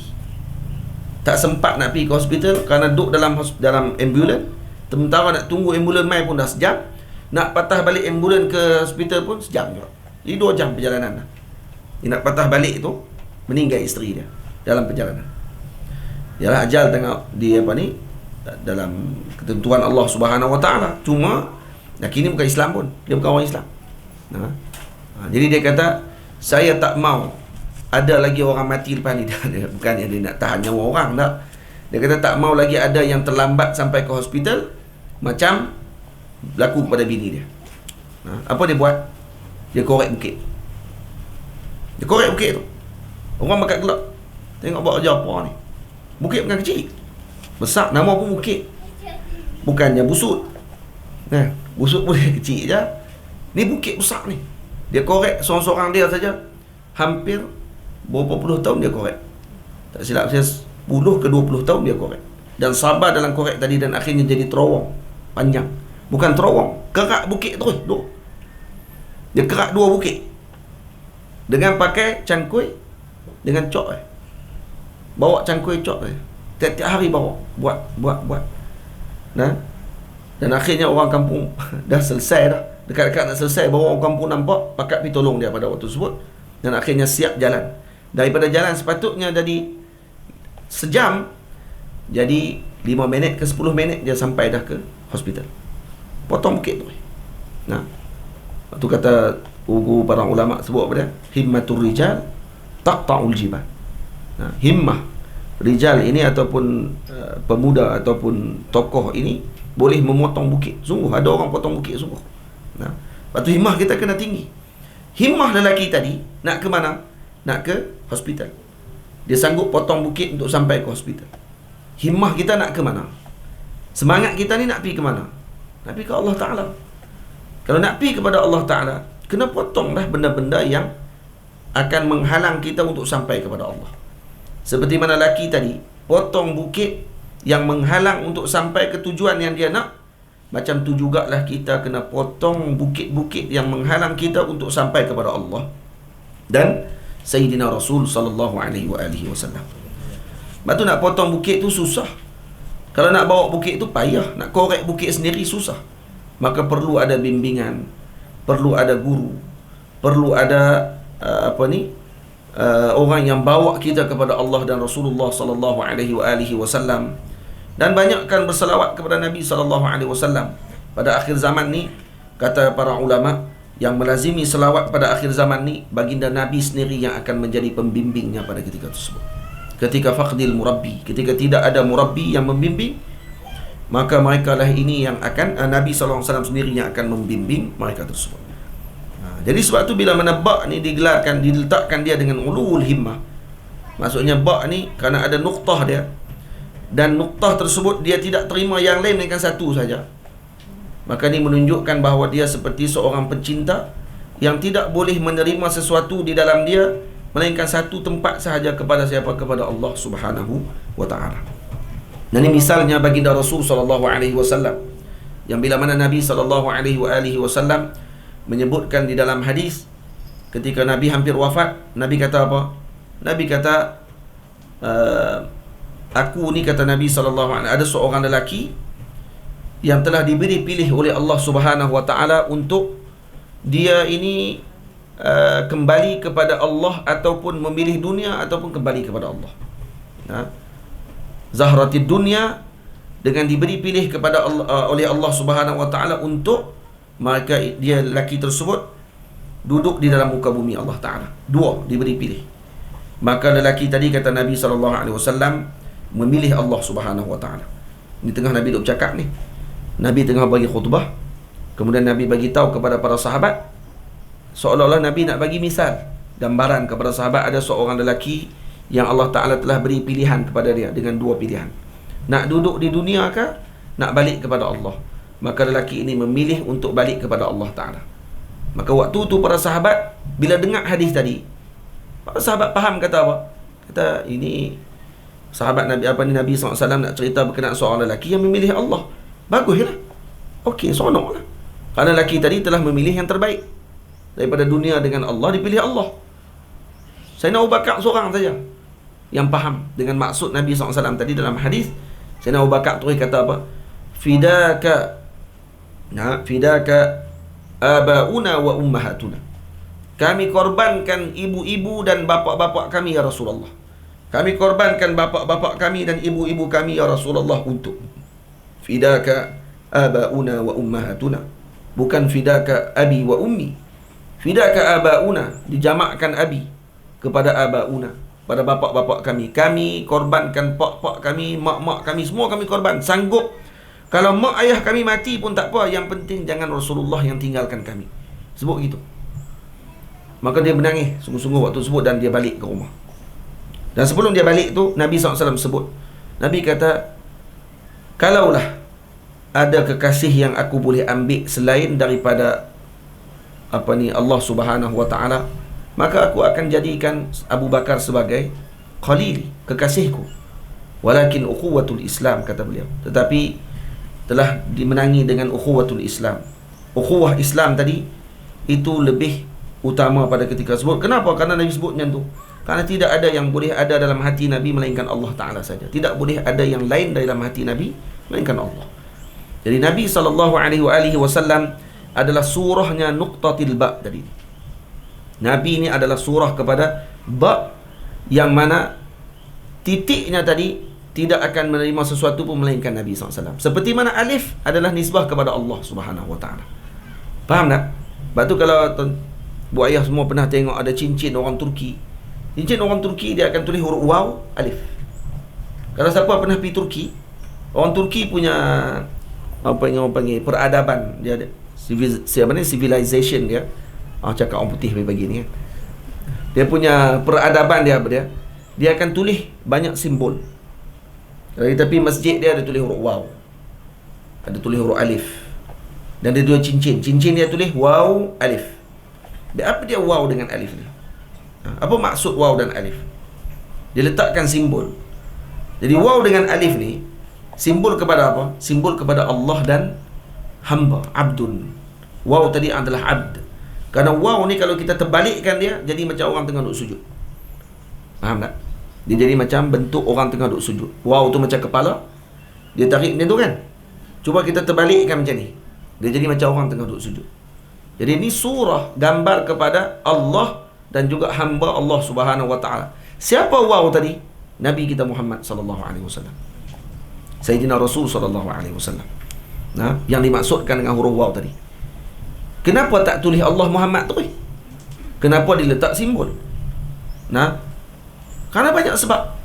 Tak sempat nak pergi ke hospital kerana duduk dalam ambulan. Sementara nak tunggu ambulan mai pun dah sejam. Nak patah balik ambulan ke hospital pun sejam juga. Jadi 2 jam perjalanan dah. Dia nak patah balik tu, meninggal isteri dia dalam perjalanan. Yalah, ajal tengok di apa ni, dalam ketentuan Allah Subhanahu Wa Taala. Cuma laki ni bukan Islam pun, dia bukan orang Islam. Jadi dia kata, saya tak mau ada lagi orang mati lepas ni. Bukannya dia nak tahan nyawa orang, tak. Dia kata tak mau lagi ada yang terlambat sampai ke hospital macam berlaku kepada bini dia. Apa dia buat? Dia korek bukit. Dia korek bukit tu. Orang makan gelap, tengok buat kerja apa ni. Bukit bukan kecil, besar, nama pun bukit. Bukannya busut. Busut boleh kecil je. Ni bukit besar ni. Dia korek seorang-seorang dia saja hampir berapa puluh tahun dia korek. Tak silap saya 10 ke 20 tahun dia korek. Dan sabar dalam korek tadi dan akhirnya jadi terowong panjang. Bukan terowong, kerak bukit terus. Dia kerak 2 bukit dengan pakai cangkui dengan cok. Bawa cangkui cok. Tiap-tiap hari bawa. Buat. Dan akhirnya orang kampung dah selesai dah. Dekat-dekat nak selesai, bawa orang kampung nampak, pakat pergi tolong dia pada waktu tersebut. Dan akhirnya siap jalan. Daripada jalan sepatutnya jadi sejam, jadi 5 minit ke 10 minit dia sampai dah ke hospital. Potong bukit tu. Itu kata guru para ulama sebut apa dia? Himmatul rijal taqta'ul jibal. Himmah rijal ini ataupun pemuda ataupun tokoh ini boleh memotong bukit. Sungguh ada orang potong bukit sungguh. Lepas tu himmah kita kena tinggi. Himmah lelaki tadi nak ke mana? Nak ke hospital. Dia sanggup potong bukit untuk sampai ke hospital. Himmah kita nak ke mana? Semangat kita ni nak pergi ke mana? Nak pergi ke Allah Ta'ala. Kalau nak pergi kepada Allah Ta'ala, kena potonglah benda-benda yang akan menghalang kita untuk sampai kepada Allah. Seperti mana lelaki tadi, potong bukit yang menghalang untuk sampai ke tujuan yang dia nak. Macam tu jugalah kita kena potong bukit-bukit yang menghalang kita untuk sampai kepada Allah dan Sayyidina Rasul sallallahu alaihi wasallam. Sebab tu nak potong bukit tu susah. Kalau nak bawa bukit tu payah, nak korek bukit sendiri susah. Maka perlu ada bimbingan, perlu ada guru, perlu ada orang yang bawa kita kepada Allah dan Rasulullah sallallahu alaihi wasallam. Dan banyakkan berselawat kepada Nabi sallallahu alaihi wasallam. Pada akhir zaman ni, kata para ulama, yang melazimi selawat pada akhir zaman ni, baginda Nabi sendiri yang akan menjadi pembimbingnya pada ketika tersebut. Ketika faqdil murabbi, ketika tidak ada murabbi yang membimbing, maka mereka lah ini yang akan Nabi SAW sendiri yang akan membimbing mereka tersebut. Jadi sebab tu bila mana ba' ni diletakkan dia dengan ulul himmah, maksudnya ba' ni kerana ada nuktah dia, dan nuktah tersebut dia tidak terima yang lain melainkan satu saja, maka ni menunjukkan bahawa dia seperti seorang pencinta yang tidak boleh menerima sesuatu di dalam dia melainkan satu tempat sahaja, kepada siapa? Kepada Allah Subhanahu wa taala. Dan ini misalnya baginda Rasul sallallahu alaihi wasallam, yang bila mana Nabi sallallahu alaihi wasallam menyebutkan di dalam hadis ketika Nabi hampir wafat, Nabi kata apa? Nabi kata, aku ni, kata Nabi sallallahu alaihi, ada seorang lelaki yang telah diberi pilih oleh Allah Subhanahu wa taala untuk dia ini kembali kepada Allah, ataupun memilih dunia, ataupun kembali kepada Allah. Zahratid dunia, dengan diberi pilih kepada Allah, oleh Allah Subhanahu wa taala untuk maka dia lelaki tersebut duduk di dalam muka bumi Allah taala. Dua diberi pilih. Maka lelaki tadi, kata Nabi sallallahu alaihi wasallam, memilih Allah Subhanahu wa taala. Di tengah Nabi duk bercakap ni, Nabi tengah bagi khutbah, kemudian Nabi bagi tahu kepada para sahabat, seolah-olah Nabi nak bagi misal, gambaran kepada sahabat, ada seorang lelaki yang Allah Ta'ala telah beri pilihan kepada dia dengan dua pilihan. Nak duduk di dunia ke, nak balik kepada Allah? Maka lelaki ini memilih untuk balik kepada Allah Ta'ala. Maka waktu tu para sahabat bila dengar hadis tadi, para sahabat faham, kata apa? Kata, ini sahabat Nabi, Nabi SAW nak cerita berkenaan seorang lelaki yang memilih Allah. Baguslah. Okey, seronoklah. Kerana lelaki tadi telah memilih yang terbaik. Daripada dunia dengan Allah, dipilih Allah. Sayyidina Abu Bakar seorang saja yang faham dengan maksud Nabi SAW tadi dalam hadis. Sayyidina Abu Bakar terus kata apa? Fidaka abauna wa ummahatuna. Kami korbankan ibu-ibu dan bapa-bapa kami ya Rasulullah. Kami korbankan bapa-bapa kami dan ibu-ibu kami ya Rasulullah untuk. Fidaka abauna wa ummahatuna, bukan fidaka abi wa ummi. Fidaka abauna dijamakkan abi kepada abauna, pada bapa-bapa kami. Kami korbankan pak-pak kami, mak-mak kami, semua kami korban. Sanggup kalau mak ayah kami mati pun tak apa, yang penting jangan Rasulullah yang tinggalkan kami. Sebut gitu. Maka dia menangis sungguh-sungguh waktu sebut, dan dia balik ke rumah. Dan sebelum dia balik tu, Nabi SAW sebut, Nabi kata, kalaulah ada kekasih yang aku boleh ambil selain daripada Allah Subhanahu wa taala, maka aku akan jadikan Abu Bakar sebagai khalili, kekasihku. Walakin ukhuwatul Islam, kata beliau, tetapi telah dimenangi dengan ukhuwatul Islam. Ukhuwah Islam tadi itu lebih utama pada ketika sebut. Kenapa? Karena Nabi sebut macam tu. Karena tidak ada yang boleh ada dalam hati Nabi melainkan Allah Ta'ala saja. Tidak boleh ada yang lain dalam hati Nabi melainkan Allah. Jadi Nabi SAW adalah surahnya nuqtatil ba' tadi. Nabi ini adalah surah kepada ba' yang mana titiknya tadi tidak akan menerima sesuatu pun melainkan Nabi SAW. Seperti mana alif adalah nisbah kepada Allah Subhanahu Wa Ta'ala. Faham tak? Sebab tu kalau bu ayah semua pernah tengok ada cincin orang Turki. Cincin orang Turki dia akan tulis huruf waw, alif. Kalau siapa pernah pergi Turki, orang Turki punya apa yang orang panggil peradaban, dia ada civilization dia. Cakap orang putih bagi ni kan. Dia punya peradaban dia apa dia? Dia akan tulis banyak simbol. Dari tepi masjid dia ada tulis huruf waw, ada tulis huruf alif. Dan dia dua cincin. Cincin dia tulis waw, alif. Apa dia waw dengan alif ni? Apa maksud waw dan alif? Dia letakkan simbol. Jadi waw dengan alif ni simbol kepada apa? Simbol kepada Allah dan hamba, abdun. Waw tadi adalah abd. Kerana waw ni kalau kita terbalikkan dia, jadi macam orang tengah duduk sujud. Faham tak? Dia jadi macam bentuk orang tengah duduk sujud. Waw tu macam kepala, dia tarik macam tu kan. Cuba kita terbalikkan macam ni, dia jadi macam orang tengah duduk sujud. Jadi ini surah gambar kepada Allah dan juga hamba Allah Subhanahu Wa Ta'ala. Siapa waw tadi? Nabi kita Muhammad sallallahu alaihi wasallam. Sayyidina Rasul sallallahu alaihi wasallam. Nah, yang dimaksudkan dengan huruf waw tadi. Kenapa tak tulis Allah Muhammad tu? Kenapa diletak simbol? Nah, karena banyak sebab.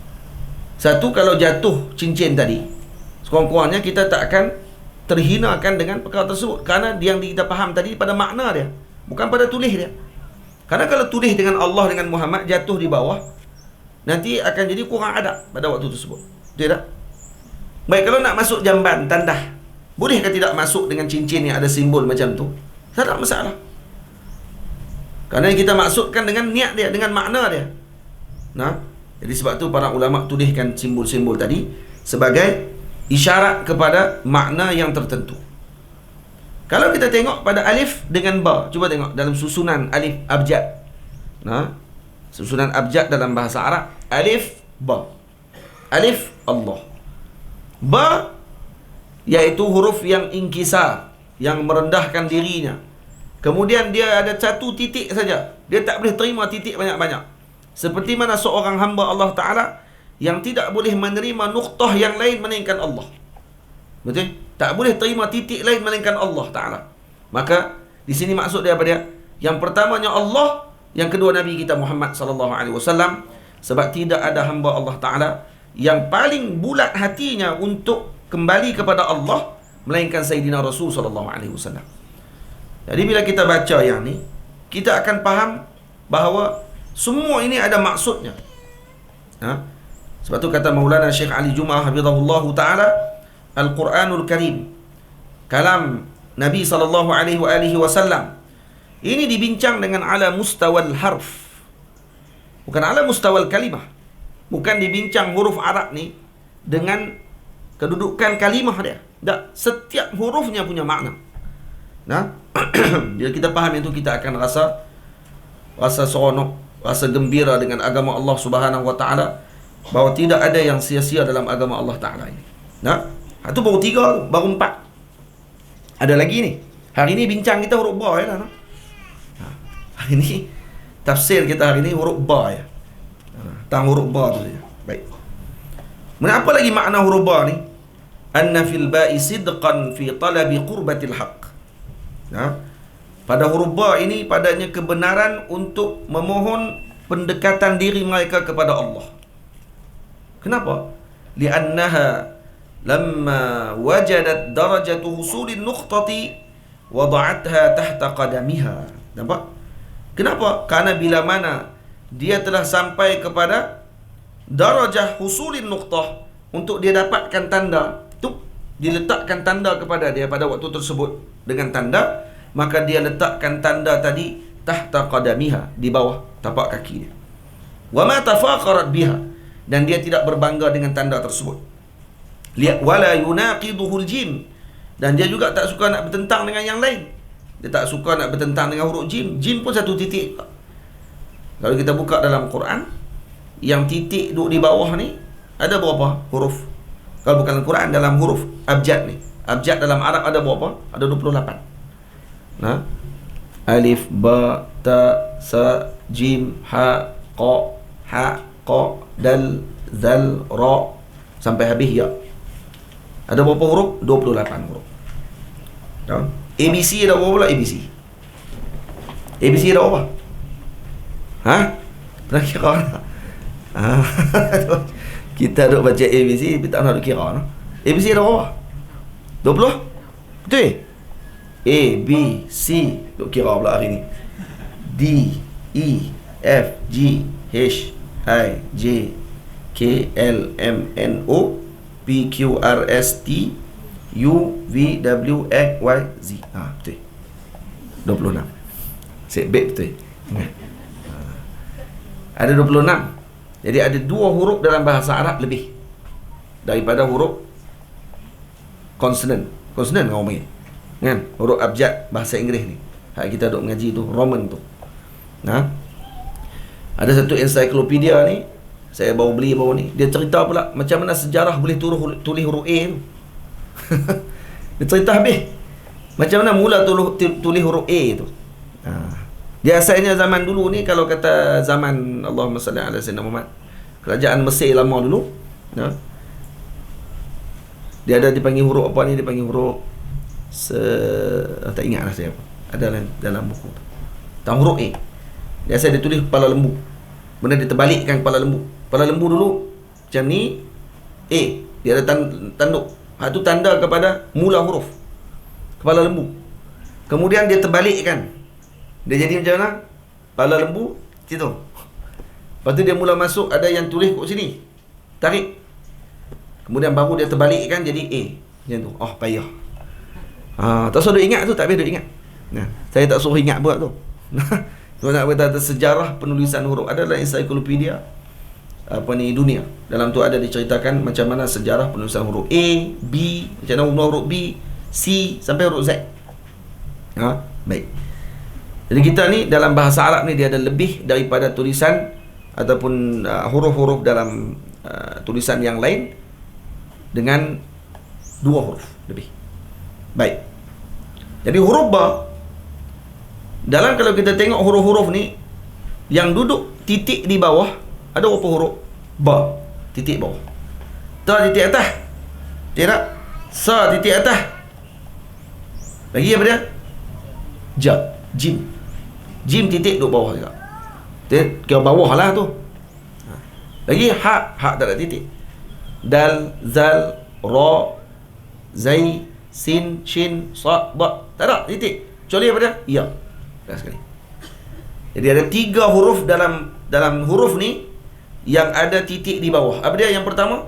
Satu, kalau jatuh cincin tadi, Sekurang-kurangnya kita tak akan terhinakan dengan perkara tersebut, kerana yang kita faham tadi pada makna dia, bukan pada tulis dia. Karena kalau tulis dengan Allah dengan Muhammad jatuh di bawah, nanti akan jadi kurang adab pada waktu tersebut. Betul tak? Baik, kalau nak masuk jamban, tandah, bolehkah tidak masuk dengan cincin yang ada simbol macam tu? Tak ada masalah. Kerana kita maksudkan dengan niat dia, dengan makna dia. Nah, jadi sebab tu para ulama tuliskan simbol-simbol tadi sebagai isyarat kepada makna yang tertentu. Kalau kita tengok pada alif dengan ba, cuba tengok dalam susunan alif abjad. Nah, susunan abjad dalam bahasa Arab, alif ba. Alif Allah. Ba iaitu huruf yang inkisar, yang merendahkan dirinya. Kemudian dia ada satu titik saja. Dia tak boleh terima titik banyak-banyak. Seperti mana seorang hamba Allah Ta'ala yang tidak boleh menerima nuktah yang lain melainkan Allah. Betul? Tak boleh terima titik lain melainkan Allah Ta'ala. Maka di sini maksud dia apa dia? Yang pertamanya Allah, yang kedua Nabi kita Muhammad sallallahu alaihi wasallam. Sebab tidak ada hamba Allah Ta'ala yang paling bulat hatinya untuk kembali kepada Allah melainkan Sayyidina Rasul sallallahu alaihi wasallam. Jadi bila kita baca yang ni, kita akan faham bahawa semua ini ada maksudnya. Sebab tu kata Maulana Syekh Ali Jumaah hafizahullah taala, Al-Quranul Karim, kalam Nabi sallallahu alaihi wasallam, ini dibincang dengan ala mustawal harf, bukan ala mustawal kalimah. Bukan dibincang huruf Arab ni dengan kedudukan kalimah dia. Tak, setiap hurufnya punya makna. Nah, bila kita faham itu, kita akan rasa seronok, rasa gembira dengan agama Allah Subhanahu wa taala, bahawa tidak ada yang sia-sia dalam agama Allah Taala ini. Nah, itu baru 3, baru 4. Ada lagi ni. Hari ni bincang kita huruf ba ya lah. Hari ni tafsir kita hari ni huruf ba ya. Tang huruf ba tu saja. Baik. Mengapa lagi makna huruf ba ni? Anna fil ba'i sidqan fi talabi qurbatil haqq. Pada huruf ba ini padanya kebenaran untuk memohon pendekatan diri mereka kepada Allah. Kenapa? Li'annaha lamma wajadat darajatu husulin nuqtati wada'atha tahta qadamiha. Nampak? Kenapa? Karena bila mana dia telah sampai kepada darajah husulin nuqtah, untuk dia dapatkan tanda tu, diletakkan tanda kepada dia pada waktu tersebut dengan tanda, maka dia letakkan tanda tadi tahta qadamiha, di bawah tapak kaki dia. Wa ma tafaqarat biha, dan dia tidak berbangga dengan tanda tersebut. Wala yunaqiduhul jim, dan dia juga tak suka nak bertentang dengan yang lain. Dia tak suka nak bertentang dengan huruf jim. Jim pun satu titik. Kalau kita buka dalam Quran, yang titik duduk di bawah ni ada berapa huruf? Kalau bukan Al-Quran, dalam huruf abjad ni, abjad dalam Arab ada berapa? Ada 28. Nah, alif, ba, ta, sa, jim, ha, qa, ha, qa, dal, zal, ra, sampai habis ya. Ada berapa huruf? 28 huruf. ABC ada berapa pula? ABC ada berapa? Pernah kira tak? Kita duk baca ABC, tapi tak nak duk kira no? ABC ada berapa? 20? Betul? A, B, C, duk kira pula hari ni. D, E, F, G, H, I, J, K, L, M, N, O, P, Q, R, S, T, U, V, W, X, Y, Z. Betul. 26. Sebab betul. Ada 26. Jadi ada 2 huruf dalam bahasa Arab lebih daripada huruf konsonan. Konsonan kau main. Kan? Huruf abjad bahasa Inggeris ni. Hak kita duk mengaji tu, Roman tu. Ada satu ensiklopedia ni, saya baru beli baru ni. Dia cerita pula macam mana sejarah boleh tulis huruf A tu. Dia cerita habis macam mana mula tulis huruf A tu. Dia asalnya zaman dulu ni, kalau kata zaman Allahumma salli ala sayyidina Muhammad, kerajaan Mesir lama dulu, dia ada dipanggil huruf apa ni, dipanggil huruf tak ingat lah saya apa. Ada dalam buku tu. Tang huruf A. Dia asal dia tulis kepala lembu. Benda dia terbalikkan kepala lembu. Kepala lembu dulu macam ni A, dia ada tanduk. Hak tu tanda kepada mula huruf. Kepala lembu. Kemudian dia terbalikkan. Dia jadi macam mana? Kepala lembu, situ. Lepas tu dia mula masuk, ada yang tulis kat sini. Tarik. Kemudian baru dia terbalikkan jadi A. Macam tu. Oh, payah. Tak suruh ingat tu, tak payah duk ingat. Nah, saya tak suruh ingat buat tu. Kalau nak kata sejarah penulisan huruf, adalah ensiklopedia dunia. Dalam tu ada diceritakan macam mana sejarah penulisan huruf A, B, macam mana huruf B, C sampai huruf Z. Baik. Jadi kita ni dalam bahasa Arab ni dia ada lebih daripada tulisan ataupun huruf-huruf dalam tulisan yang lain dengan 2 huruf lebih. Baik. Jadi huruf ba, dalam kalau kita tengok huruf-huruf ni yang duduk titik di bawah, ada berapa huruf? Ba, titik bawah. Ta, titik atas. Tidak. Sa, titik atas. Lagi apa dia? Ja, jim. Jim titik duduk bawah juga. Dia kira bawah lah tu. Lagi hak, hak tak ada titik. Dal, zal, ra, zai, sin, shin, sa, ba. Tak ada titik. Kecuali apa dia? Ya. Dah sekali. Jadi ada 3 huruf dalam huruf ni yang ada titik di bawah. Apa dia yang pertama?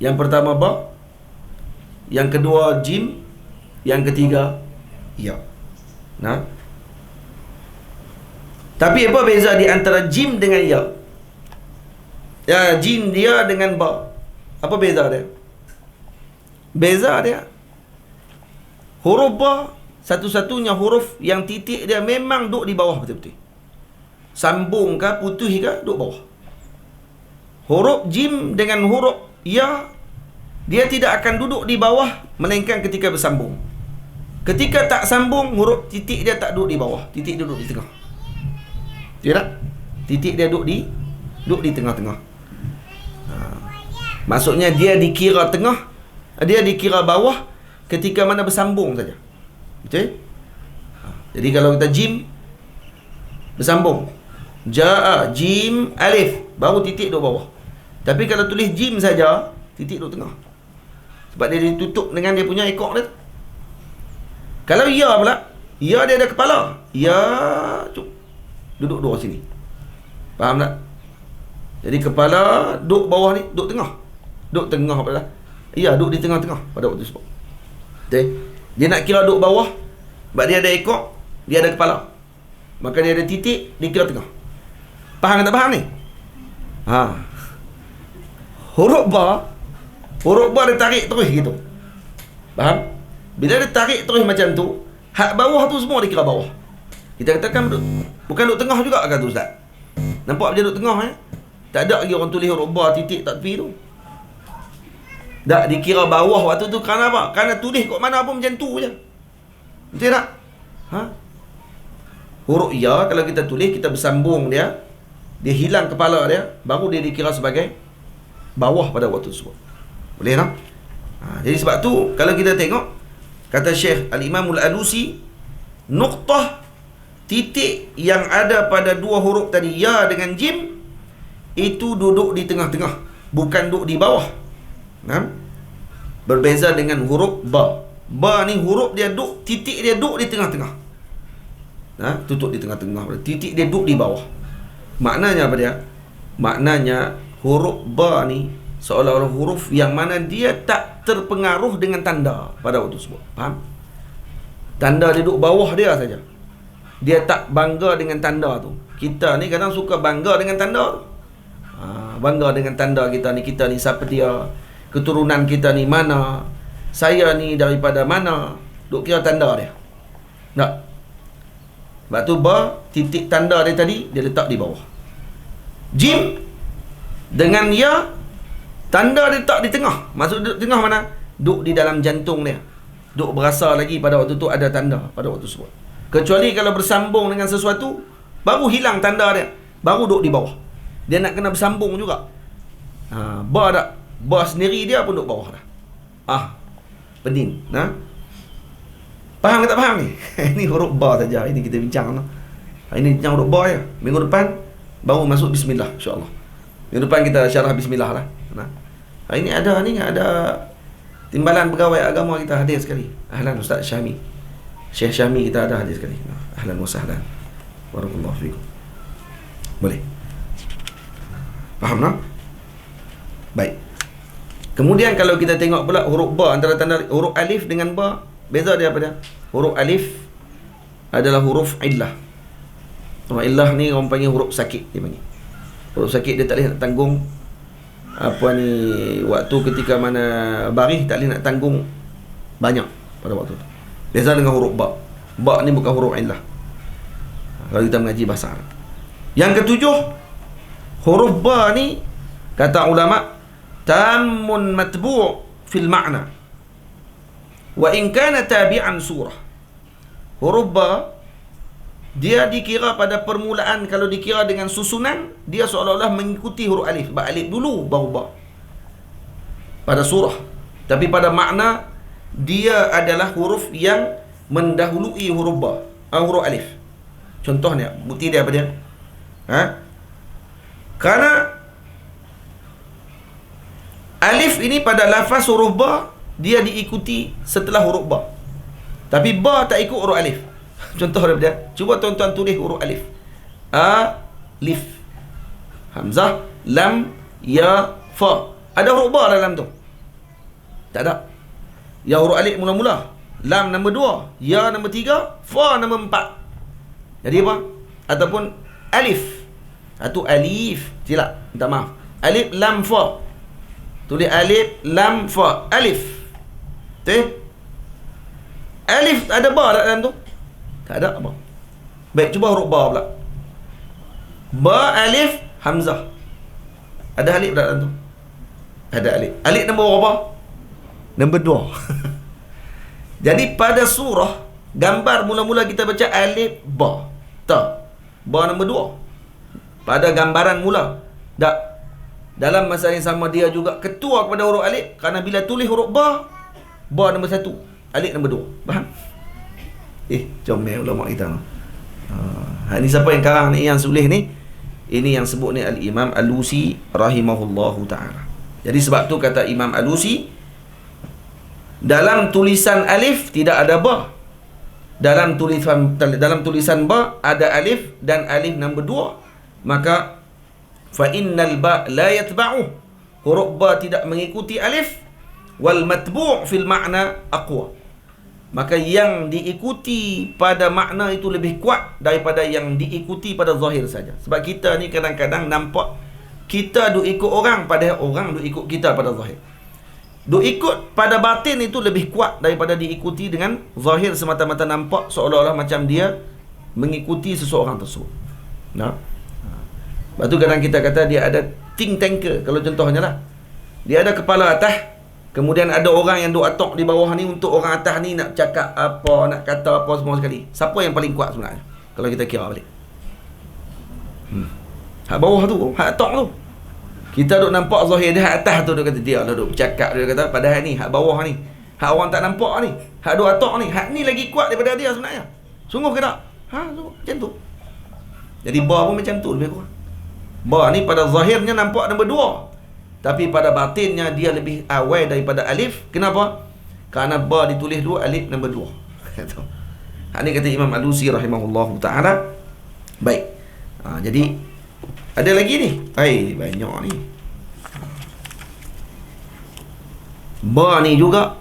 Yang pertama ba. Yang kedua jim. Yang ketiga ya. Nah. Tapi apa beza di antara jim dengan ya? Ya, jim dia dengan ba. Apa beza dia? Beza dia, huruf ba satu-satunya huruf yang titik dia memang duduk di bawah betul-betul. Sambung ke putus ke duduk bawah. Huruf jim dengan huruf ya, dia tidak akan duduk di bawah melainkan ketika bersambung. Ketika tak sambung, huruf titik dia tak duduk di bawah, titik dia duduk di tengah. Tidak? Titik dia duduk di tengah-tengah. Maksudnya dia dikira tengah, dia dikira bawah ketika mana bersambung saja. Betul? Jadi kalau kita jim bersambung, jaa, jim, alif, baru titik duduk bawah. Tapi kalau tulis jim saja, titik duduk tengah. Sebab dia ditutup dengan dia punya ekor dia. Kalau ya pula, ya dia ada kepala. Ya, duduk dua sini. Faham tak? Jadi kepala duduk bawah ni, duduk tengah. Duduk tengah pula. Ya, duduk di tengah-tengah pada waktu sebab. Betul? Dia nak kira duduk bawah, sebab dia ada ekor, dia ada kepala. Maka dia ada titik, dia kira tengah. Faham tak faham ni? Huruf ba dia tarik terus gitu. Faham? Bila dia tarik terus macam tu, hak bawah tu semua dia kira bawah. Kita katakan bukan duduk tengah juga kan tu Ustaz? Nampak dia duduk tengah tak ada lagi orang tulis huruf ba titik tak tepi tu. Tak dikira bawah waktu tu kerana apa? Kerana tulis kat mana pun macam tu je. Betul tak? Huruf ya kalau kita tulis, kita bersambung dia, dia hilang kepala dia, baru dia dikira sebagai bawah pada waktu tersebut. Boleh tak? Jadi sebab tu kalau kita tengok, kata Syekh Al-Imam Al-Alusi, nuqtah, titik yang ada pada 2 huruf tadi, ya dengan jim, itu duduk di tengah-tengah, bukan duduk di bawah. Berbeza dengan huruf ba. Ba ni huruf dia duduk, titik dia duduk di tengah-tengah. Tutup di tengah-tengah, titik dia duduk di bawah. Maknanya apa dia? Maknanya huruf ba ni seolah-olah huruf yang mana dia tak terpengaruh dengan tanda pada waktu tersebut. Faham? Tanda dia duduk bawah dia saja. Dia tak bangga dengan tanda tu. Kita ni kadang suka bangga dengan tanda tu. Bangga dengan tanda kita ni siapa dia, keturunan kita ni mana, saya ni daripada mana, duk kira tanda dia. Tak. Sebab tu ba, titik tanda dia tadi dia letak di bawah. Jim dengan ya, tanda dia letak di tengah. Maksud di tengah mana? Duk di dalam jantung dia. Duk berasa lagi pada waktu tu ada tanda pada waktu tersebut. Kecuali kalau bersambung dengan sesuatu, baru hilang tanda dia, baru duk di bawah. Dia nak kena bersambung juga. Ba tak? Ba sendiri dia pun duk bawah dah. Pening. Faham ke tak faham ni? Ini huruf ba saja. Ini kita bincang. Ini bincang huruf ba ya. Minggu depan baru masuk bismillah, insya-Allah. Minggu depan kita syarah bismillah lah. Ini ada Timbalan Pegawai Agama kita hadir sekali. Ahlan Ustaz Syahmi. Syekh Syahmi kita ada hadir sekali. Ahlan wa sahlan. Barakallahu fikum. Boleh. Faham tak? Baik. Kemudian kalau kita tengok pula huruf ba, antara tanda huruf alif dengan ba, beza dia apa dia? Huruf alif adalah huruf illah. Huruf illah ni orang panggil huruf sakit, dia panggil. Huruf sakit dia tak boleh nak tanggung waktu ketika mana baris, tak boleh nak tanggung banyak pada waktu tu. Beza dengan huruf ba. Ba ni bukan huruf illah kalau kita mengaji bahasa Arab. Yang ketujuh, huruf ba ni kata ulama tammun matbu' fil ma'na wa in kana tabi'an surah. Huruf ba dia dikira pada permulaan, kalau dikira dengan susunan, dia seolah-olah mengikuti huruf alif. Sebab alif dulu baru ba pada surah. Tapi pada makna, dia adalah huruf yang mendahului huruf ba, huruf alif. Contohnya, bukti dia apa dia? Karena alif ini pada lafaz huruf ba, dia diikuti setelah huruf ba. Tapi ba tak ikut huruf alif. Contoh dia, cuba tuan-tuan tulis huruf alif. Alif, hamzah, lam, ya, fa. Ada huruf ba dalam tu? Tak ada. Ya huruf alif mula-mula, lam nombor 2, ya nombor 3, fa nombor 4. Jadi apa? Ataupun alif. Itu alif. Silap, minta maaf. Alif, lam, fa. Tulis alif, lam, fa. Alif. Betul? Alif ada ba tak dalam tu? Tak ada apa. Baik, cuba huruf ba pula. Ba, alif, hamzah. Ada alif tak dalam tu? Ada alif. Alif nombor berapa? Nombor 2. Jadi pada surah, gambar mula-mula kita baca alif, ba, ta. Ba nombor 2. Pada gambaran mula. Tak. Dalam masa yang sama dia juga ketua kepada huruf alif. Kerana bila tulis huruf ba nombor 1, alif nombor 2. Faham? Comel ulama kita. Ini siapa yang karang ni, yang sulih ni? Ini yang sebut ni Al-Imam Alusi rahimahullahu ta'ala. Jadi sebab tu kata Imam Alusi, dalam tulisan alif tidak ada ba. Dalam tulisan ba ada alif dan alif nombor 2. Maka fa innal ba la yatba'u. Huruf ba tidak mengikuti alif. Wal matbu' fil ma'na aqwa. Maka yang diikuti pada makna itu lebih kuat daripada yang diikuti pada zahir saja. Sebab kita ni kadang-kadang nampak kita duk ikut orang, padahal orang duk ikut kita pada zahir. Duk ikut pada batin itu lebih kuat daripada diikuti dengan zahir, semata-mata nampak seolah-olah macam dia mengikuti seseorang tersebut. Nah. Lepas tu kadang kita kata dia ada think tanker. Kalau contohnya lah, dia ada kepala atas, kemudian ada orang yang duk atok di bawah ni untuk orang atas ni nak cakap apa, nak kata apa semua sekali. Siapa yang paling kuat sebenarnya? Kalau kita kira balik. Hak bawah tu, hak atok tu. Kita duk nampak zahir dia, hak atas tu dia kata dia lah duk bercakap, dia kata padahal ni hak bawah ni, hak orang tak nampak ni, hak duk atok ni, hak ni lagi kuat daripada dia sebenarnya. Sungguh ke tak? Macam tu. Jadi ba pun macam tu lebih kurang. Ba ni pada zahirnya nampak nombor 2. Tapi pada batinnya dia lebih awal daripada alif. Kenapa? Kerana ba ditulis 2, alif nombor 2. Ini kata Imam Alusi rahimahullahu ta'ala. Baik. Jadi ada lagi ni. Banyak ni. Ba ni juga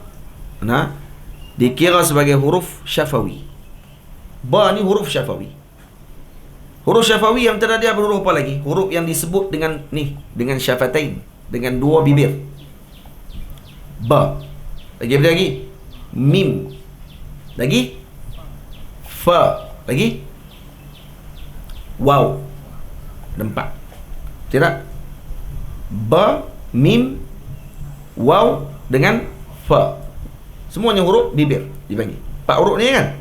dikira sebagai huruf syafawi. Ba ni huruf syafawi. Huruf syafawi yang terdapat huruf apa lagi? Huruf yang disebut dengan ni, dengan syafatain, dengan 2 bibir. Ba. Lagi. Mim. Lagi. Fa. Lagi. Waw. Ada 4. Tidak? Ba, mim, waw dengan fa. Semuanya huruf bibir dipanggil. 4 huruf ni kan?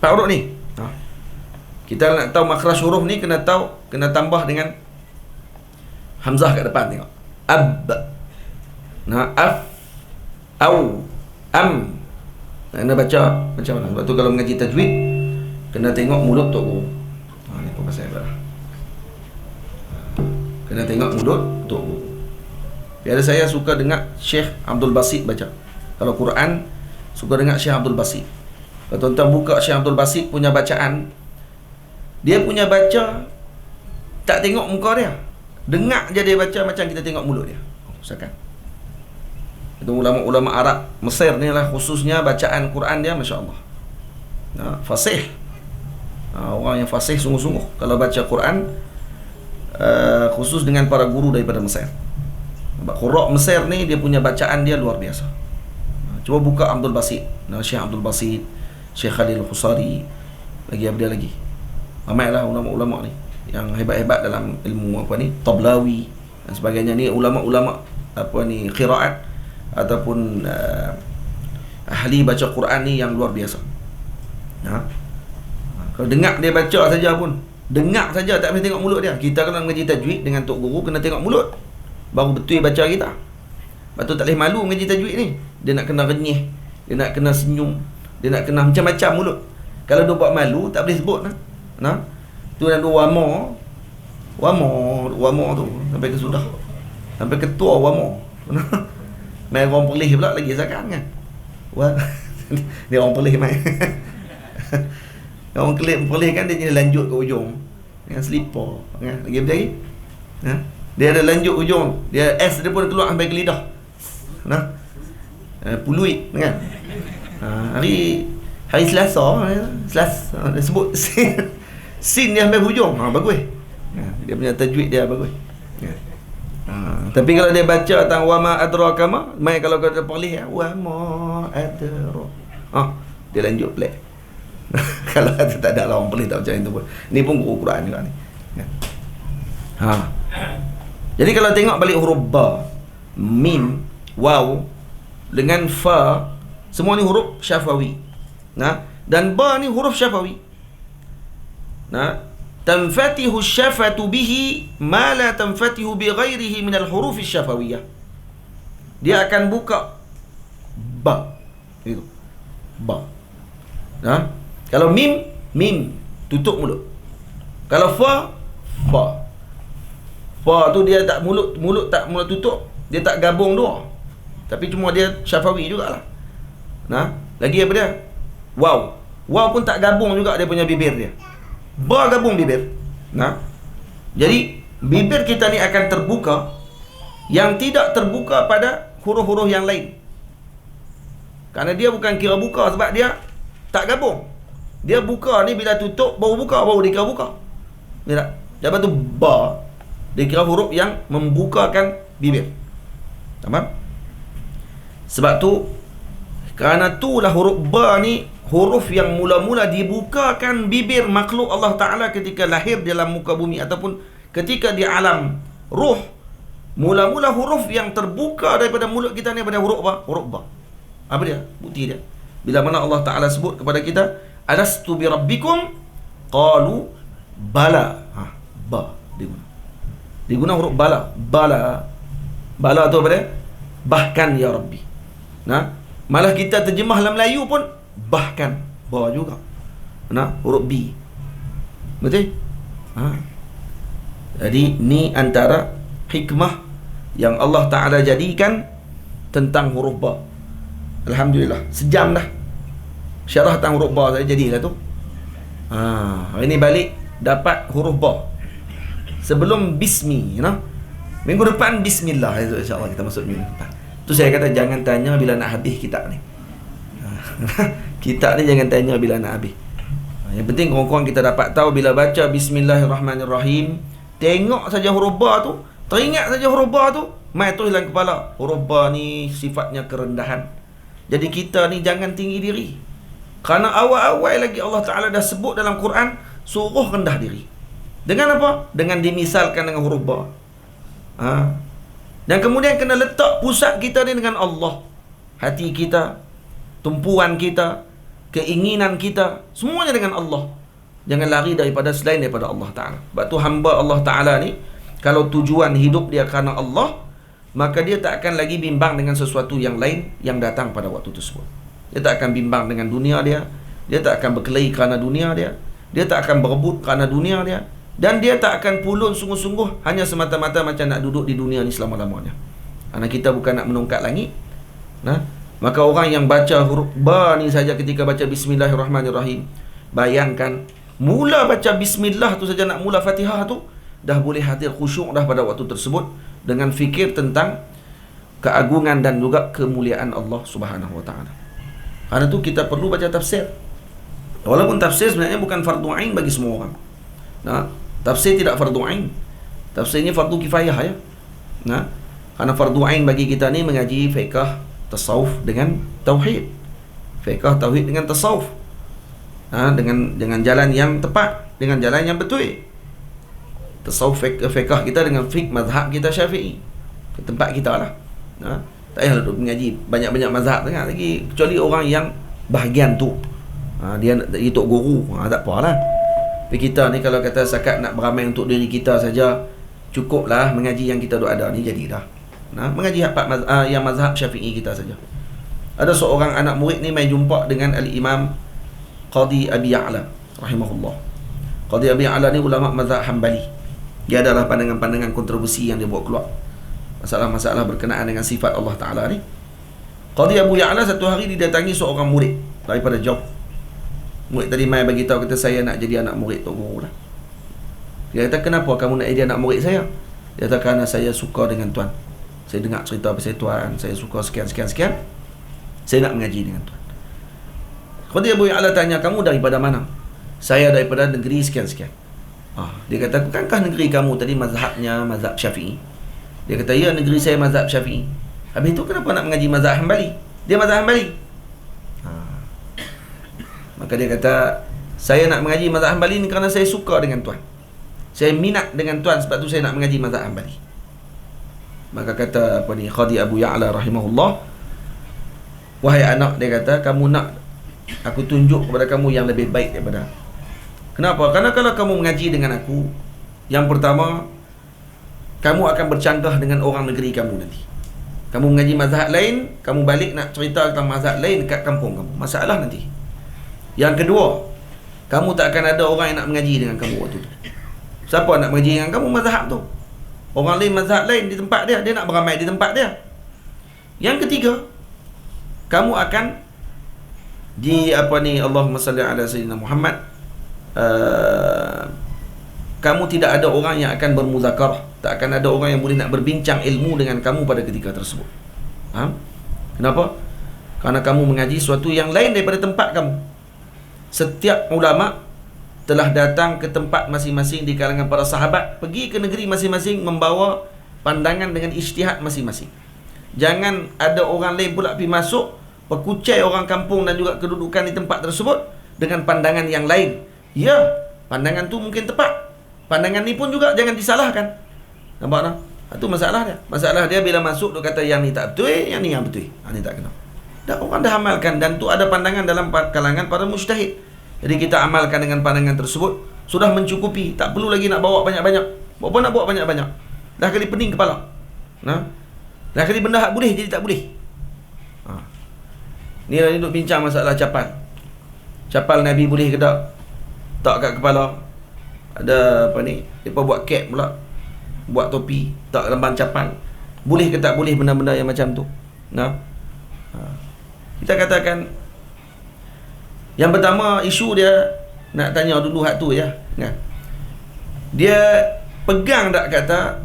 4 huruf ni. Kita nak tahu makhraj huruf ni, kena tambah dengan hamzah kat depan. Tengok. Ab. Af. Au. Am. Kena baca macam mana? Sebab tu kalau mengaji tajwid, kena tengok mulut tok guru. Ni apa pasal dah. Kena tengok mulut tok guru. Biasa saya suka dengar Syekh Abdul Basit baca. Kalau Quran, suka dengar Syekh Abdul Basit. Kalau tuan-tuan buka Syekh Abdul Basit punya bacaan, dia punya baca tak tengok muka dia, dengar je dia baca macam kita tengok mulut dia. Misalkan itu ulama-ulama Arab Mesir ni lah, khususnya bacaan Quran dia Masya Allah, fasih. Orang yang fasih sungguh-sungguh kalau baca Quran, khusus dengan para guru daripada Mesir. Qurra Mesir ni dia punya bacaan dia luar biasa. Cuba buka Abdul Basit, Syekh Abdul Basit, Syekh Khalil Khusari, lagi ada lagi. Ramailah ulama-ulama ni yang hebat-hebat dalam ilmu apa ni, Tablawi dan sebagainya. Ni ulama-ulama apa ni, qiraat ataupun ahli baca Quran ni yang luar biasa. Kalau dengar dia baca saja pun, dengar saja, tak boleh tengok mulut dia. Kita kena mengaji tajwid dengan tok guru, kena tengok mulut baru betul baca kita. Lepas tu tak boleh malu mengaji tajwid ni. Dia nak kena renyih, dia nak kena senyum, dia nak kena macam-macam mulut. Kalau dia buat malu, tak boleh sebut tu yang dua wamo tu sampai ke sudah, sampai ketua wamo. Main orang pelih pula lagi sekarang kan. Dia orang pelih main. Orang pelih kan dia jenis lanjut ke ujung dengan slipper kan, lagi. Dia ada lanjut ujung, dia S dia pun keluar sampai ke lidah. Puluit kan. Hari Selasa dia sebut sin dia sampai hujung. Bagus. Dia punya tajwid dia bagus. Tapi kalau dia baca tentang wa ma adraka ma, mai kalau kata pelih wa ma adra. Dia lanjut pelik. Kalau tak ada orang pelih tak macam itu pun. Ni pun guru Quran juga ni. Jadi kalau tengok balik huruf ba, mim, waw dengan fa, semua ni huruf syafawi. Dan ba ni huruf syafawi. Tanfatihu syafatu bihi ma la tanfatihu bi ghairihi min al-huruf syafawiyah. Dia akan buka ba. Itu. Ba. Kalau mim tutup mulut. Kalau fa tu dia tak mulut tak mulut tutup, dia tak gabung dua. Tapi cuma dia syafawi jugalah. Lagi apa dia? Waw pun tak gabung juga dia punya bibir dia. Ba gabung bibir. Jadi bibir kita ni akan terbuka yang tidak terbuka pada huruf-huruf yang lain. Kerana dia bukan kira buka sebab dia tak gabung. Dia buka ni bila tutup baru buka, baru dikira buka. Lepas tu ba, dia kira huruf yang membukakan bibir. Tamam? Sebab tu, kerana itulah huruf ba ni huruf yang mula-mula dibukakan bibir makhluk Allah Ta'ala ketika lahir dalam muka bumi ataupun ketika di alam ruh. Mula-mula huruf yang terbuka daripada mulut kita ni pada huruf ba. Huruf ba. Apa dia? Bukti dia. Bila mana Allah Ta'ala sebut kepada kita, alastu bi rabbikum? Qalu bala. Ba diguna huruf bala. Bala tu apa dia? Bahkan ya Rabbi. Malah kita terjemah dalam Melayu pun bahkan ba juga. Huruf B. Betul? Jadi ni antara hikmah yang Allah Ta'ala jadikan tentang huruf ba. Alhamdulillah, sejam dah syarah tentang huruf ba saya jadilah tu. Hari ni balik dapat huruf ba sebelum bismi, minggu depan bismillah, insya-Allah kita masuk minggu depan. Tu saya kata jangan tanya bila nak habis kitab ni. Kitab ni jangan tanya bila nak habis. Yang penting korang-korang kita dapat tahu bila baca bismillahirrahmanirrahim, tengok saja huruf ba tu, teringat saja huruf ba tu, mai tu hilang kepala. Huruf ba ni sifatnya kerendahan. Jadi kita ni jangan tinggi diri. Kerana awal-awal lagi Allah Ta'ala dah sebut dalam Quran, suruh rendah diri. Dengan apa? Dengan dimisalkan dengan huruf ba. Dan kemudian kena letak pusat kita ni dengan Allah. Hati kita, tumpuan kita, keinginan kita, semuanya dengan Allah. Jangan lari daripada selain daripada Allah Ta'ala. Sebab tu hamba Allah Ta'ala ni, kalau tujuan hidup dia kerana Allah, maka dia tak akan lagi bimbang dengan sesuatu yang lain yang datang pada waktu tersebut. Dia tak akan bimbang dengan dunia dia. Dia tak akan berkelahi kerana dunia dia. Dia tak akan berebut kerana dunia dia. Dan dia tak akan pulun sungguh-sungguh hanya semata-mata macam nak duduk di dunia ni selama-lamanya. Kerana kita bukan nak menongkat langit. Maka orang yang baca huruf ba ni saja ketika baca Bismillahirrahmanirrahim, bayangkan mula baca Bismillah tu saja, nak mula Fatihah tu dah boleh hadir khusyuk dah pada waktu tersebut, dengan fikir tentang keagungan dan juga kemuliaan Allah Subhanahu Wa Taala. Kerana tu kita perlu baca tafsir. Walaupun tafsir sebenarnya bukan fardu ain bagi semua orang. Tafsir tidak fardu ain. Tafsirnya fardu kifayah ya. Kerana fardu ain bagi kita ni mengaji fiqh tasawuf dengan tauhid. Fiqh tauhid dengan tasawuf. Dengan jalan yang tepat, dengan jalan yang betul. Tasawuf fiqh kita dengan fiqh mazhab kita Syafi'i. Ke tempat kita lah. Tak payah duduk mengaji banyak-banyak mazhab sangat lagi, kecuali orang yang bahagian tu. Dia tok guru, tak apalah. Tapi kita ni kalau kata sakat nak beramal untuk diri kita saja, cukuplah mengaji yang kita ada ni jadilah. Mengaji yang mazhab Syafi'i kita saja. Ada seorang anak murid ni main jumpa dengan Al-Imam Qadi Abi Ya'la rahimahullah. Qadi Abi Ya'la ni ulama mazhab Hanbali. Dia adalah pandangan-pandangan kontroversi yang dia buat keluar, masalah-masalah berkenaan dengan sifat Allah Ta'ala ni. Qadi Abu Ya'la satu hari didatangi seorang murid daripada jauh. Murid tadi mai bagi tahu, kata saya nak jadi anak murid Tok Guru lah. Dia kata, kenapa kamu nak jadi anak murid saya? Dia kata, kerana saya suka dengan Tuan. Saya dengar cerita pasal Tuan, saya suka sekian. Saya nak mengaji dengan Tuan. Qadi Abu Ya'la tanya, kamu daripada mana? Saya daripada negeri sekian. Dia kata, bukankah negeri kamu tadi mazhabnya mazhab Syafi'i? Dia kata, ya, negeri saya mazhab Syafi'i. Habis itu kenapa nak mengaji mazhab Hanbali? Dia mazhab Hanbali. Maka dia kata, saya nak mengaji mazhab Hanbali ni kerana saya suka dengan Tuan. Saya minat dengan Tuan, sebab tu saya nak mengaji mazhab Hanbali. Maka kata Qadi Abu Ya'la rahimahullah, wahai anak, dia kata, kamu nak aku tunjuk kepada kamu yang lebih baik daripada. Kenapa? Kerana kalau kamu mengaji dengan aku, yang pertama, kamu akan bercanggah dengan orang negeri kamu nanti. Kamu mengaji mazhab lain, kamu balik nak cerita tentang mazhab lain dekat kampung kamu, masalah nanti. Yang kedua, kamu tak akan ada orang yang nak mengaji dengan kamu waktu tu. Siapa nak mengaji dengan kamu mazhab tu? Orang lain mazhab lain di tempat dia, dia nak beramai di tempat dia. Yang ketiga, kamu akan Allahumma salli ala sayyidina Muhammad, kamu tidak ada orang yang akan bermuzakarah, tak akan ada orang yang boleh nak berbincang ilmu dengan kamu pada ketika tersebut. Kenapa? Kerana kamu mengaji sesuatu yang lain daripada tempat kamu. Setiap ulama telah datang ke tempat masing-masing di kalangan para sahabat, pergi ke negeri masing-masing membawa pandangan dengan ijtihad masing-masing. Jangan ada orang lain pula pergi masuk, perkucai orang kampung dan juga kedudukan di tempat tersebut dengan pandangan yang lain. Ya, pandangan tu mungkin tepat, pandangan ni pun juga jangan disalahkan. Nampak tak? Itu masalah dia. Masalah dia bila masuk, dia kata yang ni tak betul, yang ni yang betul. Ni tak kena. Orang dah amalkan, dan tu ada pandangan dalam kalangan para mujtahid. Jadi kita amalkan dengan pandangan tersebut, sudah mencukupi, tak perlu lagi nak bawa banyak-banyak. Apa nak bawa banyak-banyak? Dah kali pening kepala. Dah kali benda hak boleh jadi tak boleh. Ni lah duduk bincang masalah capal. Capal Nabi boleh ke tak? Tak kat kepala. Ada depa buat cap pula, buat topi, tak lemban capal. Boleh ke tak boleh benda-benda yang macam tu? Kita katakan, yang pertama isu dia nak tanya dulu hak tu ya. Dia pegang tak kata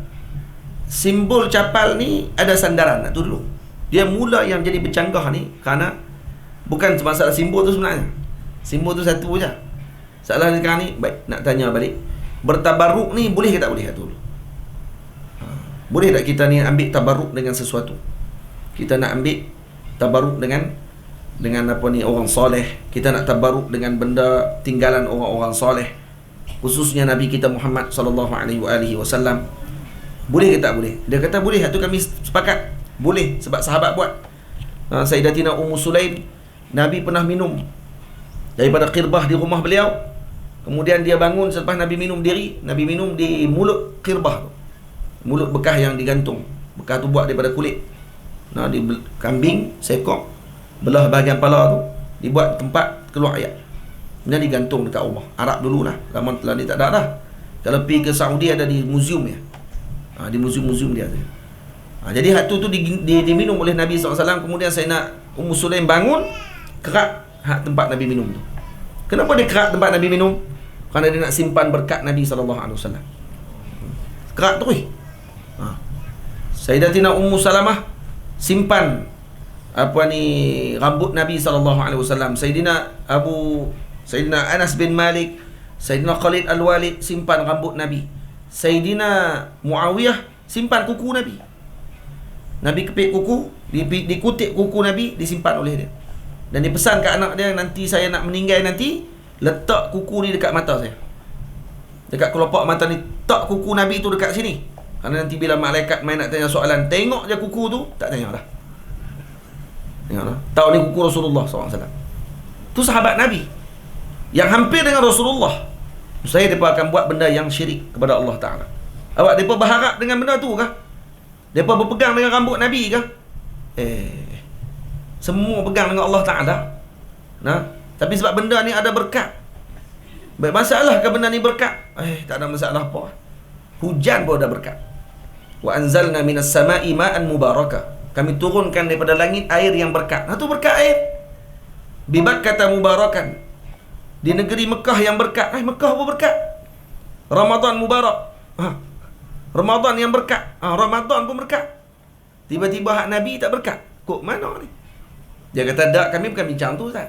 simbol capal ni ada sandaran, tu dulu. Dia mula yang jadi bercanggah ni kerana bukan masalah simbol tu sebenarnya. Simbol tu satu je. Salah sekarang ni, baik nak tanya balik, bertabaruk ni boleh ke tak boleh tu? Boleh tak kita ni ambil tabaruk dengan sesuatu? Kita nak ambil tabaruk dengan orang soleh. Kita nak tabaruk dengan benda tinggalan orang-orang soleh, khususnya Nabi kita Muhammad sallallahu alaihi wasallam. Boleh ke tak boleh? Dia kata boleh. Itu kami sepakat. Boleh, sebab sahabat buat. Sayyidatina Ummu Sulaim, Nabi pernah minum daripada qirbah di rumah beliau. Kemudian dia bangun selepas Nabi minum Nabi minum di mulut qirbah tu. Mulut bekas yang digantung. Bekas tu buat daripada kulit. Di kambing, sekok, belah bahagian kepala tu, dibuat tempat keluar air. Kemudian digantung dekat rumah. Arab dululah. Lama telah ni tak ada dah. Kalau pergi ke Saudi ada di museum dia. Di museum-museum dia tu. Jadi hak tu diminum oleh Nabi SAW. Kemudian Sayyidina Ummu Sulaim bangun, kerak hak tempat Nabi minum tu. Kenapa dia kerak tempat Nabi minum? Kerana dia nak simpan berkat Nabi SAW. Kerak tu Sayyidatina Ummu Salamah simpan rambut Nabi SAW. Sayyidina Anas bin Malik, Sayyidina Khalid Al-Walid simpan rambut Nabi. Sayyidina Muawiyah simpan kuku Nabi. Nabi kepit kuku, dikutip kuku Nabi, disimpan oleh dia. Dan dia pesan ke anak dia, nanti saya nak meninggal nanti, letak kuku ni dekat mata saya. Dekat kelopak mata ni, tak kuku Nabi tu dekat sini. Kerana nanti bila malaikat main nak tanya soalan, tengok je kuku tu, tak tanya dah. Tengok dah. Tahu ni kuku Rasulullah SAW. Tu sahabat Nabi yang hampir dengan Rasulullah. Saya mereka akan buat benda yang syirik kepada Allah Ta'ala. Awak mereka berharap dengan benda tu kah? Mereka berpegang dengan rambut Nabi kah? Semua pegang dengan Allah Ta'ala. Tapi sebab benda ni ada berkat. Masalah ke benda ni berkat? Tak ada masalah apa. Hujan pun ada berkat. Wa anzalna minas sama'i ma'an mubarakah. Kami turunkan daripada langit air yang berkat. Tu berkat air. Bibat kata mubarakan. Di negeri Mekah yang berkat. Mekah pun berkat. Ramadan mubarak. Ramadan yang berkat. Ramadan pun berkat. Tiba-tiba hak Nabi tak berkat. Kok mana ni? Dia kata, tak, kami bukan bincang tu, Ustaz.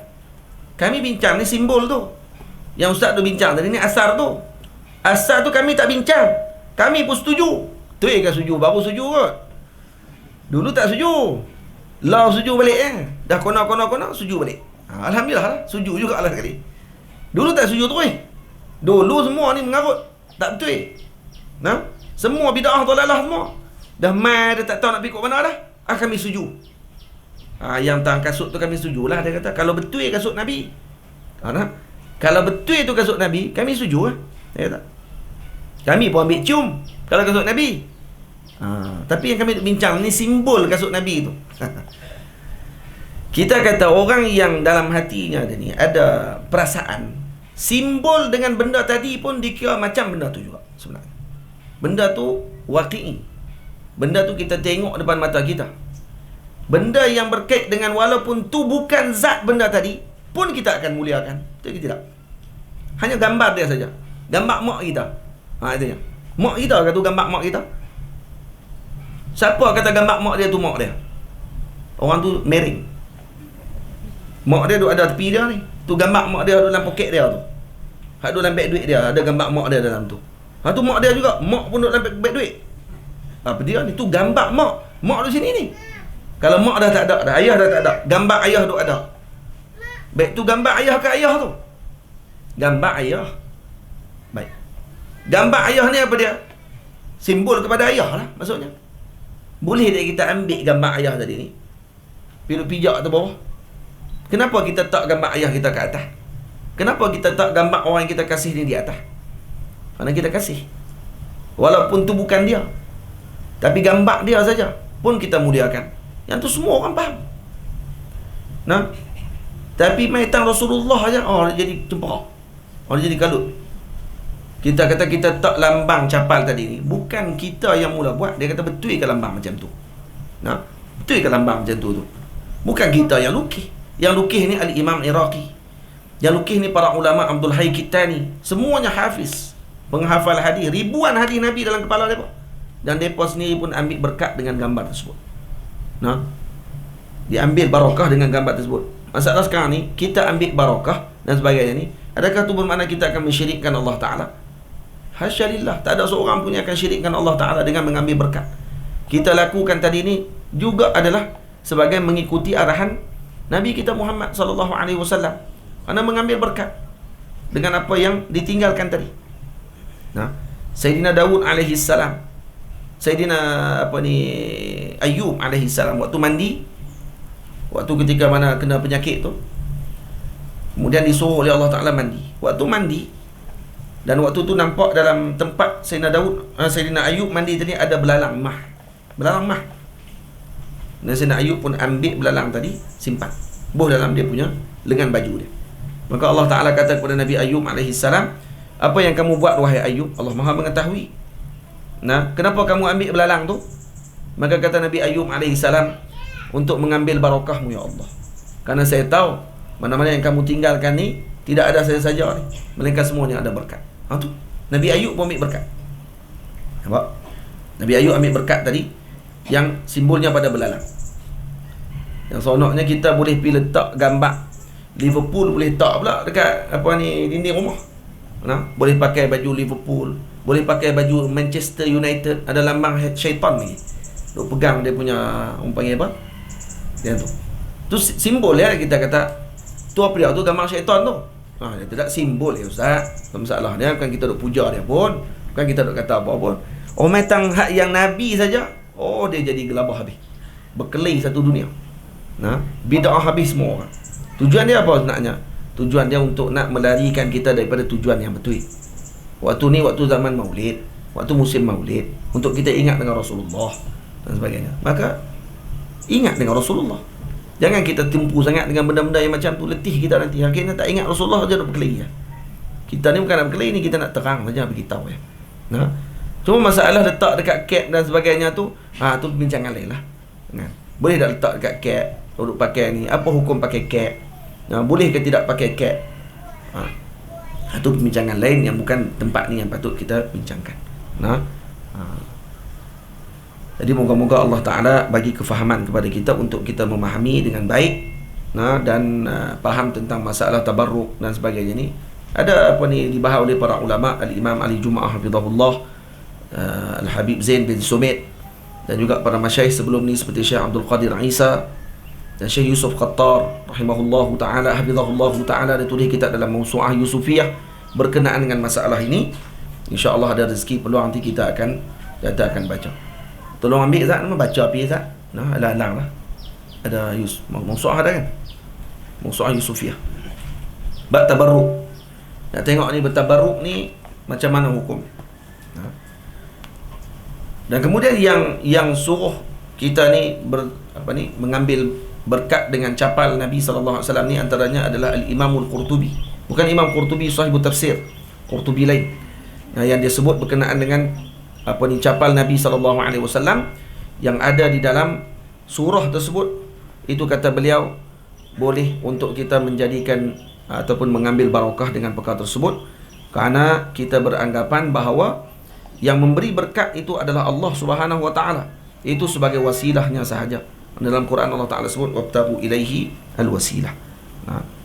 Kami bincang ni simbol tu. Yang Ustaz tu bincang tadi ni asar tu. Asar tu kami tak bincang. Kami pun setuju. Tu kan setuju, baru setuju kot. Dulu tak setuju. Lah setuju balik Dah kona setuju balik. Alhamdulillah lah, setuju juga lah sekali. Dulu tak setuju tu Dulu semua ni mengarut. Tak betul semua bid'ah dalalah semua. Dah mai dah tak tahu nak ikut mana dah. Kami setuju. Yang tang kasut tu kami setuju lah. Dia kata kalau betul kasut Nabi. Kalau betul tu kasut Nabi, kami setuju lah. Dia kata kami pun ambil cium kalau kasut Nabi. Tapi yang kami bincang ni simbol kasut Nabi tu. Kita kata orang yang dalam hatinya ni ada perasaan, simbol dengan benda tadi pun dikira macam benda tu juga sebenarnya. Benda tu waqi'i. Benda tu kita tengok depan mata kita. Benda yang berkait dengan walaupun tu bukan zat benda tadi pun kita akan muliakan. Betul ke tidak? Hanya gambar dia saja. Gambar mak kita. Itu je. Mak kita kata gambar mak kita. Siapa kata gambar mak dia tu mak dia? Orang tu mering. Mak dia duduk ada tepi dia ni. Tu gambar mak dia dalam poket dia tu. Hak duduk dalam beg duit dia, ada gambar mak dia dalam tu. Tu mak dia juga. Mak pun duduk dalam beg duit. Apa dia ni? Tu gambar mak. Mak tu sini ni. Kalau mak dah tak ada, dah ayah dah tak ada, gambar ayah tu ada. Baik, tu gambar ayah ke ayah tu? Gambar ayah. Baik. Gambar ayah ni apa dia? Simbol kepada ayah lah maksudnya. Boleh tak kita ambil gambar ayah tadi ni, pijak tu bawah? Kenapa kita tak gambar ayah kita ke atas? Kenapa kita tak gambar orang yang kita kasih ni di atas? Kerana kita kasih. Walaupun tu bukan dia, tapi gambar dia saja pun kita muliakan. Yang tu semua orang faham. Tapi maitan Rasulullah aja, dia jadi cemperak. Dia jadi kalut. Kita kata kita tak lambang capal tadi ni, bukan kita yang mula buat. Dia kata betul ke lambang macam tu? Betul ke lambang macam tu? Bukan kita yang lukis. Yang lukis ni Al-Imam Iraqi. Yang lukis ni para ulama, Abdul Hayy Kittani. Semuanya hafiz, penghafal hadis, ribuan hadis Nabi dalam kepala mereka. Dan mereka sendiri pun ambil berkat dengan gambar tersebut. Diambil barakah dengan gambar tersebut. Masalah sekarang ni, kita ambil barakah dan sebagainya ni, adakah tu bermakna kita akan mensyirikkan Allah Ta'ala? Hasyalillah. Tak ada seorang pun yang akan syirikkan Allah Ta'ala dengan mengambil berkat. Kita lakukan tadi ni juga adalah sebagai mengikuti arahan Nabi kita Muhammad SAW, kerana mengambil berkat dengan apa yang ditinggalkan tadi. Sayyidina Daud alaihi salam, Sayyidina Ayyub alaihi salam waktu mandi, waktu ketika mana kena penyakit tu, kemudian disuruh oleh Allah Ta'ala mandi. Waktu mandi, dan waktu tu nampak dalam tempat Sayyidina Ayyub mandi tadi ada belalang mah. Dan Sayyidina Ayyub pun ambil belalang tadi, simpan, buh dalam dia punya lengan baju dia. Maka Allah Ta'ala kata kepada Nabi Ayyub alaihi salam, apa yang kamu buat wahai Ayyub? Allah Maha mengetahui. Kenapa kamu ambil belalang tu? Maka kata Nabi Ayub alaihissalam, untuk mengambil barakahmu ya Allah, karena saya tahu mana-mana yang kamu tinggalkan ni tidak ada saya saja ni, melainkan semuanya ada berkat. Tu Nabi Ayub pun ambil berkat. Nampak? Nabi Ayub ambil berkat tadi yang simbolnya pada belalang. Yang seronoknya kita boleh pergi letak gambar Liverpool, boleh letak pula dekat apa ni, dinding rumah. Boleh pakai baju Liverpool, boleh pakai baju Manchester United, ada lambang syaitan ni. Duk pegang dia punya, orang panggil apa? Dia tu. Tu simbol ya, kita kata tu apa dia tu, gambar syaitan tu. Dia tidak simbol ya Ustaz. Masalah dia bukan kita duk puja dia pun, bukan kita duk kata apa pun. Metang hak yang Nabi saja, dia jadi gelabah habis. Berkelahi satu dunia. Bid'ah habis semua orang. Tujuan dia apa sebenarnya? Tujuan dia untuk nak melarikan kita daripada tujuan yang betul. Waktu ni waktu zaman Maulid, waktu musim Maulid, untuk kita ingat dengan Rasulullah dan sebagainya. Maka ingat dengan Rasulullah. Jangan kita tumpu sangat dengan benda-benda yang macam tu, letih kita nanti. Akhirnya tak ingat Rasulullah saja, dah berkelahi. Kita ni bukan nak berkelahi ni, kita nak terang saja, beritahu ya. Cuma masalah letak dekat cap dan sebagainya tu, tu perbincangan lain lah. Boleh tak letak dekat cap, duduk pakai ni, apa hukum pakai cap? Boleh ke tidak pakai cap? Itu perbincangan lain yang bukan tempat ni yang patut kita bincangkan. Jadi moga-moga Allah Ta'ala bagi kefahaman kepada kita untuk kita memahami dengan baik, dan faham tentang masalah tabarruk dan sebagainya ni. Ada apa ni dibahas oleh para ulama, Al-Imam Ali Jumaah hafizahullah, Al-Habib Zain bin Sumit, dan juga para masyayikh sebelum ni seperti Syekh Abdul Qadir Isa dan Syekh Yusuf Qattar rahimahullahu ta'ala, hafizahullahu ta'ala, dia tulis kitab dalam Mawsu'ah Yusufiyah berkenaan dengan masalah ini. InsyaAllah ada rezeki peluang nanti kita akan baca. Tolong ambil Zat, nama baca api Zat. Alang-alang lah. Ada Mawsu'ah ada kan? Mawsu'ah Yusufiyah. Bab tabarruk. Nak tengok ni bertabarruk ni macam mana hukum. Dan kemudian yang suruh kita ni mengambil berkat dengan capal Nabi sallallahu alaihi wasallam ni antaranya adalah Al-Imamul Qurtubi. Bukan Imam Qurtubi sahibut tafsir, Qurtubi lain. Yang dia sebut berkenaan dengan capal Nabi sallallahu alaihi wasallam yang ada di dalam surah tersebut. Itu kata beliau boleh untuk kita menjadikan ataupun mengambil barakah dengan perkara tersebut, kerana kita beranggapan bahawa yang memberi berkat itu adalah Allah Subhanahu wa taala. Itu sebagai wasilahnya sahaja. Dalam Quran Allah Taala sebut wabtagu ilaihi alwasilah.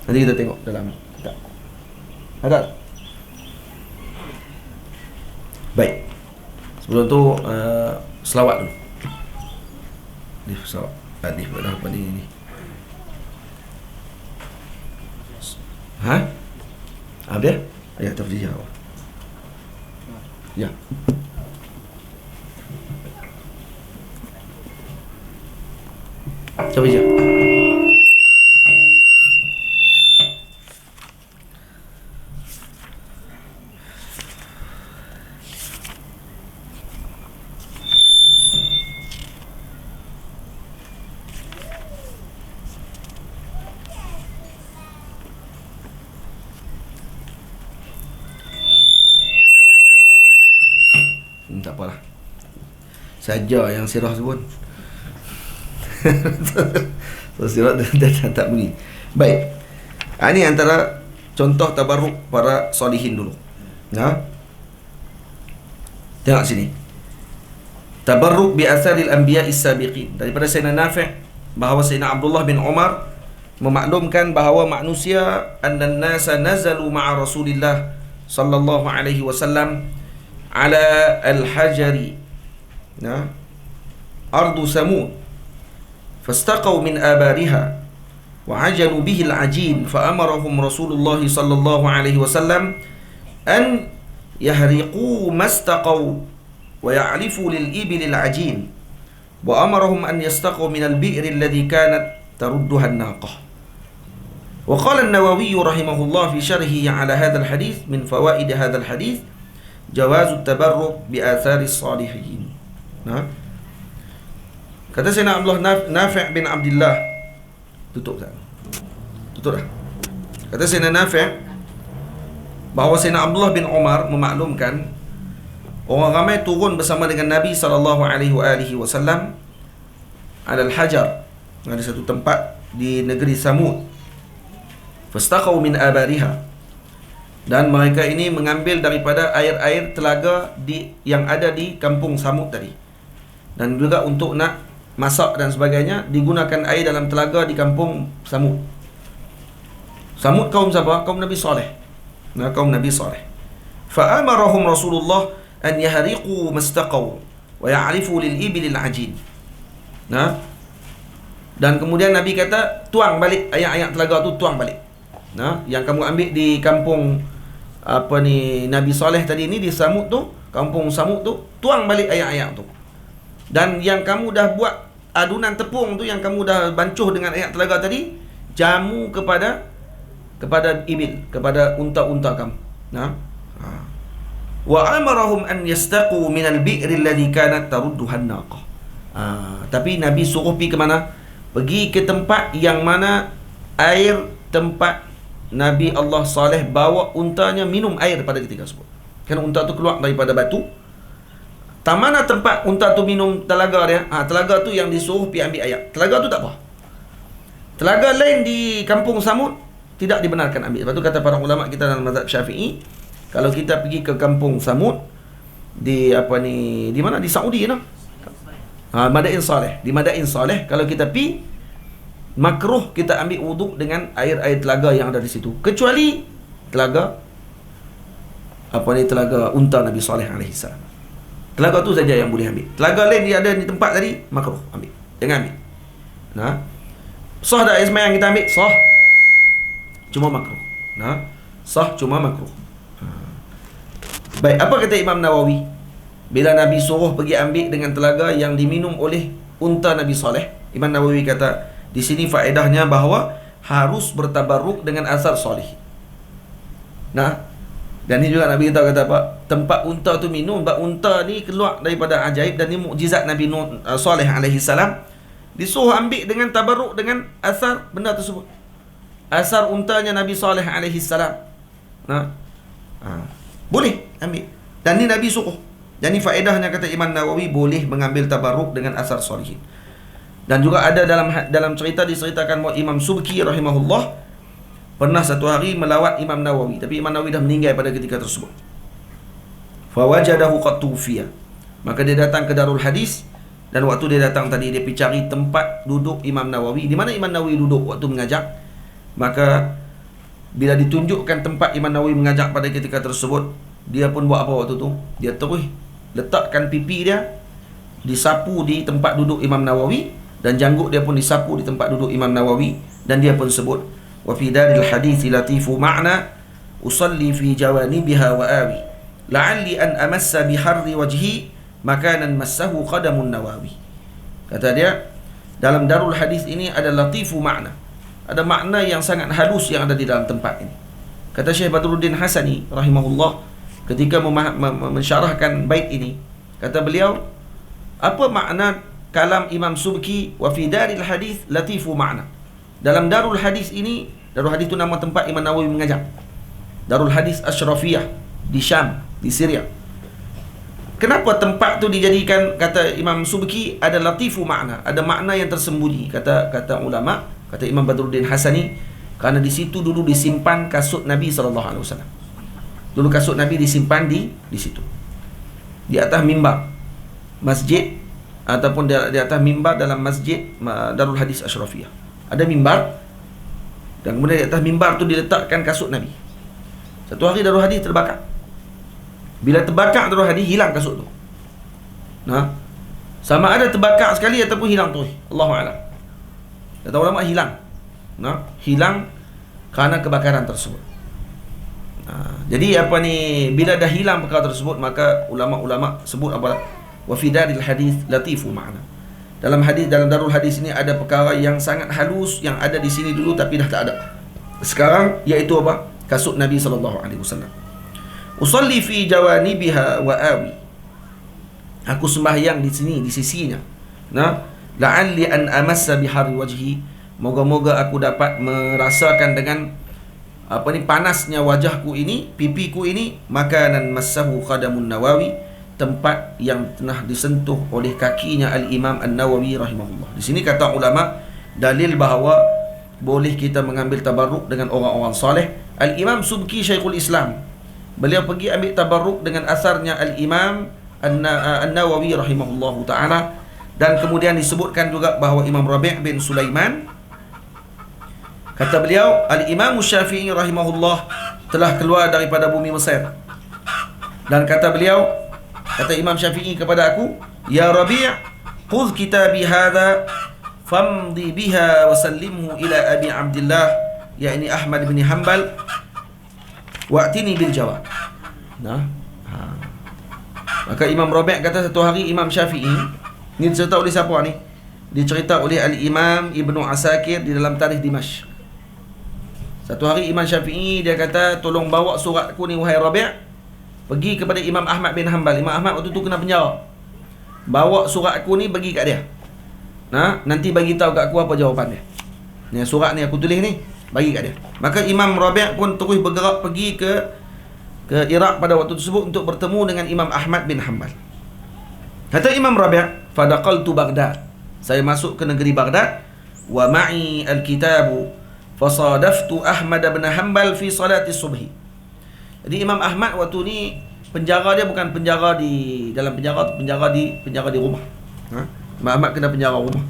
Nanti kita tengok dalam kitab. Ada? Baik. Sebelum tu selawat dulu. Selawat. Hadis apa ni? Apa dia? Ayat tafsir apa? Ya. Coba je. Tak apalah. Saja yang sirah sebut. So sirah tak bunyi. Baik. Ini antara contoh tabarruk para solihin dulu. Tengok sini. Tabarruk bi atharil anbiya'is sabiqin. Daripada Sayyidina Nafi' bahawa Sayyidina Abdullah bin Umar memaklumkan bahawa manusia annan nasa nazalu ma'a Rasulillah sallallahu alaihi wasallam ala al-hajari ardu samud fastaqaw min abariha wa ajalu bihi al-ajin fa amarahum Rasulullah sallallahu alaihi wasallam an yahriqu mastaqaw wa ya'lifu lil ibil al-ajin wa amarahum an yastaqaw min al-bi'r alladhi kanat tarudduha an-naqah. Wa qala an-Nawawi rahimahullah fi syarhihi ala hadha al-hadith min fawaid hadha al-hadith jawazut tabarruk bi atharis salihin. Kata Sayyidina Abdullah Nafi' bin Abdullah, tutup dah. Kata Sayyidina Nafi' bahawa Sayyidina Abdullah bin Umar memaklumkan orang ramai turun bersama dengan Nabi sallallahu alaihi wasallam 'alal hajar. Ada satu tempat di negeri Samud. Fastaqaw min abariha. Dan mereka ini mengambil daripada air-air telaga yang ada di kampung Samud tadi. Dan juga untuk nak masak dan sebagainya digunakan air dalam telaga di kampung Samud. Samud kaum siapa? Kaum Nabi Saleh. Kaum Nabi Saleh. Fa amarahum Rasulullah an yahriqu mastaqaw wa ya'rifu lil ibil al ajin. Dan kemudian Nabi kata, tuang balik air-air telaga tu, tuang balik. Yang kamu ambil di kampung Nabi Saleh tadi ni, di Samud tu, kampung Samud tu, tuang balik air-air tu. Dan yang kamu dah buat adunan tepung tu, yang kamu dah bancuh dengan air telaga tadi, jamu kepada ibil, kepada unta-unta kamu. Wa amarahum an yastaqu min al-bi'r alladhi kanat tarudduha an-naqah. Tapi Nabi suruh pergi ke mana? Pergi ke tempat yang mana air tempat Nabi Allah Saleh bawa untanya minum air pada ketika tersebut. Kerana unta tu keluar daripada batu. Tak mana tempat unta tu minum telaga dia? Telaga tu yang disuruh pergi ambil air. Telaga tu tak apa. Telaga lain di kampung Samud tidak dibenarkan ambil. Sebab tu kata para ulama kita dalam mazhab Syafi'i, kalau kita pergi ke kampung Samud di di mana? Di Saudi Madain Saleh. Di Madain Saleh kalau kita pergi, makruh kita ambil wuduk dengan air-air telaga yang ada di situ, kecuali telaga telaga unta Nabi Saleh alaihi salam. Telaga tu saja yang boleh ambil. Telaga lain dia ada di tempat tadi, makruh ambil. Jangan ambil. Sah dah air semayang kita ambil? Sah. Cuma makruh. Sah cuma makruh. Baik, apa kata Imam Nawawi bila Nabi suruh pergi ambil dengan telaga yang diminum oleh unta Nabi Saleh? Imam Nawawi kata, di sini faedahnya bahawa harus bertabarruk dengan asar soleh. Dan ni juga Nabi kata apa? Tempat unta tu minum, sebab unta ni keluar daripada ajaib dan ni mukjizat Nabi Saleh alaihi salam. Disuruh ambil dengan tabarruk dengan asar benda tersebut. Asar untanya Nabi Saleh alaihi salam. Boleh ambil. Dan ni Nabi suruh. Dan ni faedahnya kata Imam Nawawi, boleh mengambil tabarruk dengan asar solihin. Dan juga ada dalam cerita diceritakan bahawa Imam Subki rahimahullah pernah satu hari melawat Imam Nawawi, tapi Imam Nawawi dah meninggal pada ketika tersebut. Fa wajadahu qad tufiya. Maka dia datang ke Darul Hadis, dan waktu dia datang tadi dia pergi cari tempat duduk Imam Nawawi, di mana Imam Nawawi duduk waktu mengajar. Maka bila ditunjukkan tempat Imam Nawawi mengajar pada ketika tersebut, dia pun buat apa waktu tu? Dia terus letakkan pipi dia disapu di tempat duduk Imam Nawawi, dan janggut dia pun disapu di tempat duduk Imam Nawawi, dan dia pun sebut, wa fi daril hadithi latifu ma'na usalli fi jawanibiha wa awi la'alli an amassa biharri wajhi makanan massahu qadamun Nawawi. Kata dia, dalam darul hadis ini ada latifu ma'na, ada makna yang sangat halus yang ada di dalam tempat ini. Kata Syekh Badruddin Hasani rahimahullah ketika mensyarahkan bait ini, kata beliau, apa makna kalam Imam Subki wa fi daril hadis latifu ma'na? Dalam darul hadis ini, darul hadis itu nama tempat Imam Nawawi mengajar. Darul Hadis Ashrafiyah di Syam, di Syria. Kenapa tempat tu dijadikan, kata Imam Subki, ada latifu makna, ada makna yang tersembunyi, kata ulama, kata Imam Badruddin Hasani, kerana di situ dulu disimpan kasut Nabi SAW. Dulu kasut Nabi disimpan di situ, di atas mimbar masjid, ataupun di atas mimbar dalam masjid Darul Hadis Ashrafiyah. Ada mimbar, dan kemudian di atas mimbar tu diletakkan kasut Nabi. Satu hari Darul Hadis terbakar. Bila terbakar Darul Hadis, hilang kasut tu. Sama ada terbakar sekali ataupun hilang terus, Allahu a'lam. Kata ulama hilang. Hilang kerana kebakaran tersebut. Jadi bila dah hilang perkara tersebut, maka ulama-ulama sebut apa? Wa fi daril hadis latifu ma'na. Dalam Darul Hadis ini ada perkara yang sangat halus yang ada di sini dulu tapi dah tak ada sekarang, iaitu apa? Kasut Nabi SAW. Usalli fi jawanibiha wa awi. Aku sembahyang di sini, di sisinya. La'alli an amassa bihari wajhi. Moga-moga aku dapat merasakan dengan panasnya wajahku ini, pipiku ini, makanan massahu qadamun Nawawi, tempat yang telah disentuh oleh kakinya Al-Imam An-Nawawi rahimahullah. Di sini kata ulama, dalil bahawa boleh kita mengambil tabarruk dengan orang-orang soleh. Al-Imam Subki Syekhul Islam, beliau pergi ambil tabarruk dengan asarnya Al-Imam An-Nawawi rahimahullahu ta'ala. Dan kemudian disebutkan juga bahawa Imam Rabi' bin Sulaiman, kata beliau, Al-Imam Syafi'i rahimahullah telah keluar daripada bumi Mesir. Dan kata beliau, kata Imam Syafi'i kepada aku, Ya Rabi', khudh kitabi hadha famdi biha wa sallimhu ila Abi Abdillah, yakni Ahmad bin Hanbal, wa'tini bil jawab. Maka Imam Rabi' kata, satu hari Imam Syafi'i, ni dicerita oleh siapa ni? Dicerita oleh Al-Imam Ibnu Asakir di dalam Tarikh Dimashq. Satu hari Imam Syafi'i dia kata, tolong bawa suratku ni wahai Rabi', pergi kepada Imam Ahmad bin Hanbal. Imam Ahmad waktu tu kena penjara. Bawa surat aku ni pergi kat dia. Nanti bagi tahu kat aku apa jawapan dia. Ni surat ni aku tulis ni, bagi kat dia. Maka Imam Rabi' pun terus bergerak pergi ke Iraq pada waktu tersebut untuk bertemu dengan Imam Ahmad bin Hanbal. Kata Imam Rabi', fadaqaltu Baghdad. Saya masuk ke negeri Baghdad, wa ma'i al-kitabu fasadaftu Ahmad bin Hanbal fi salati subhi. Jadi Imam Ahmad waktu ni penjara dia bukan penjara di dalam penjara, penjara di rumah. Imam Ahmad kena penjara rumah.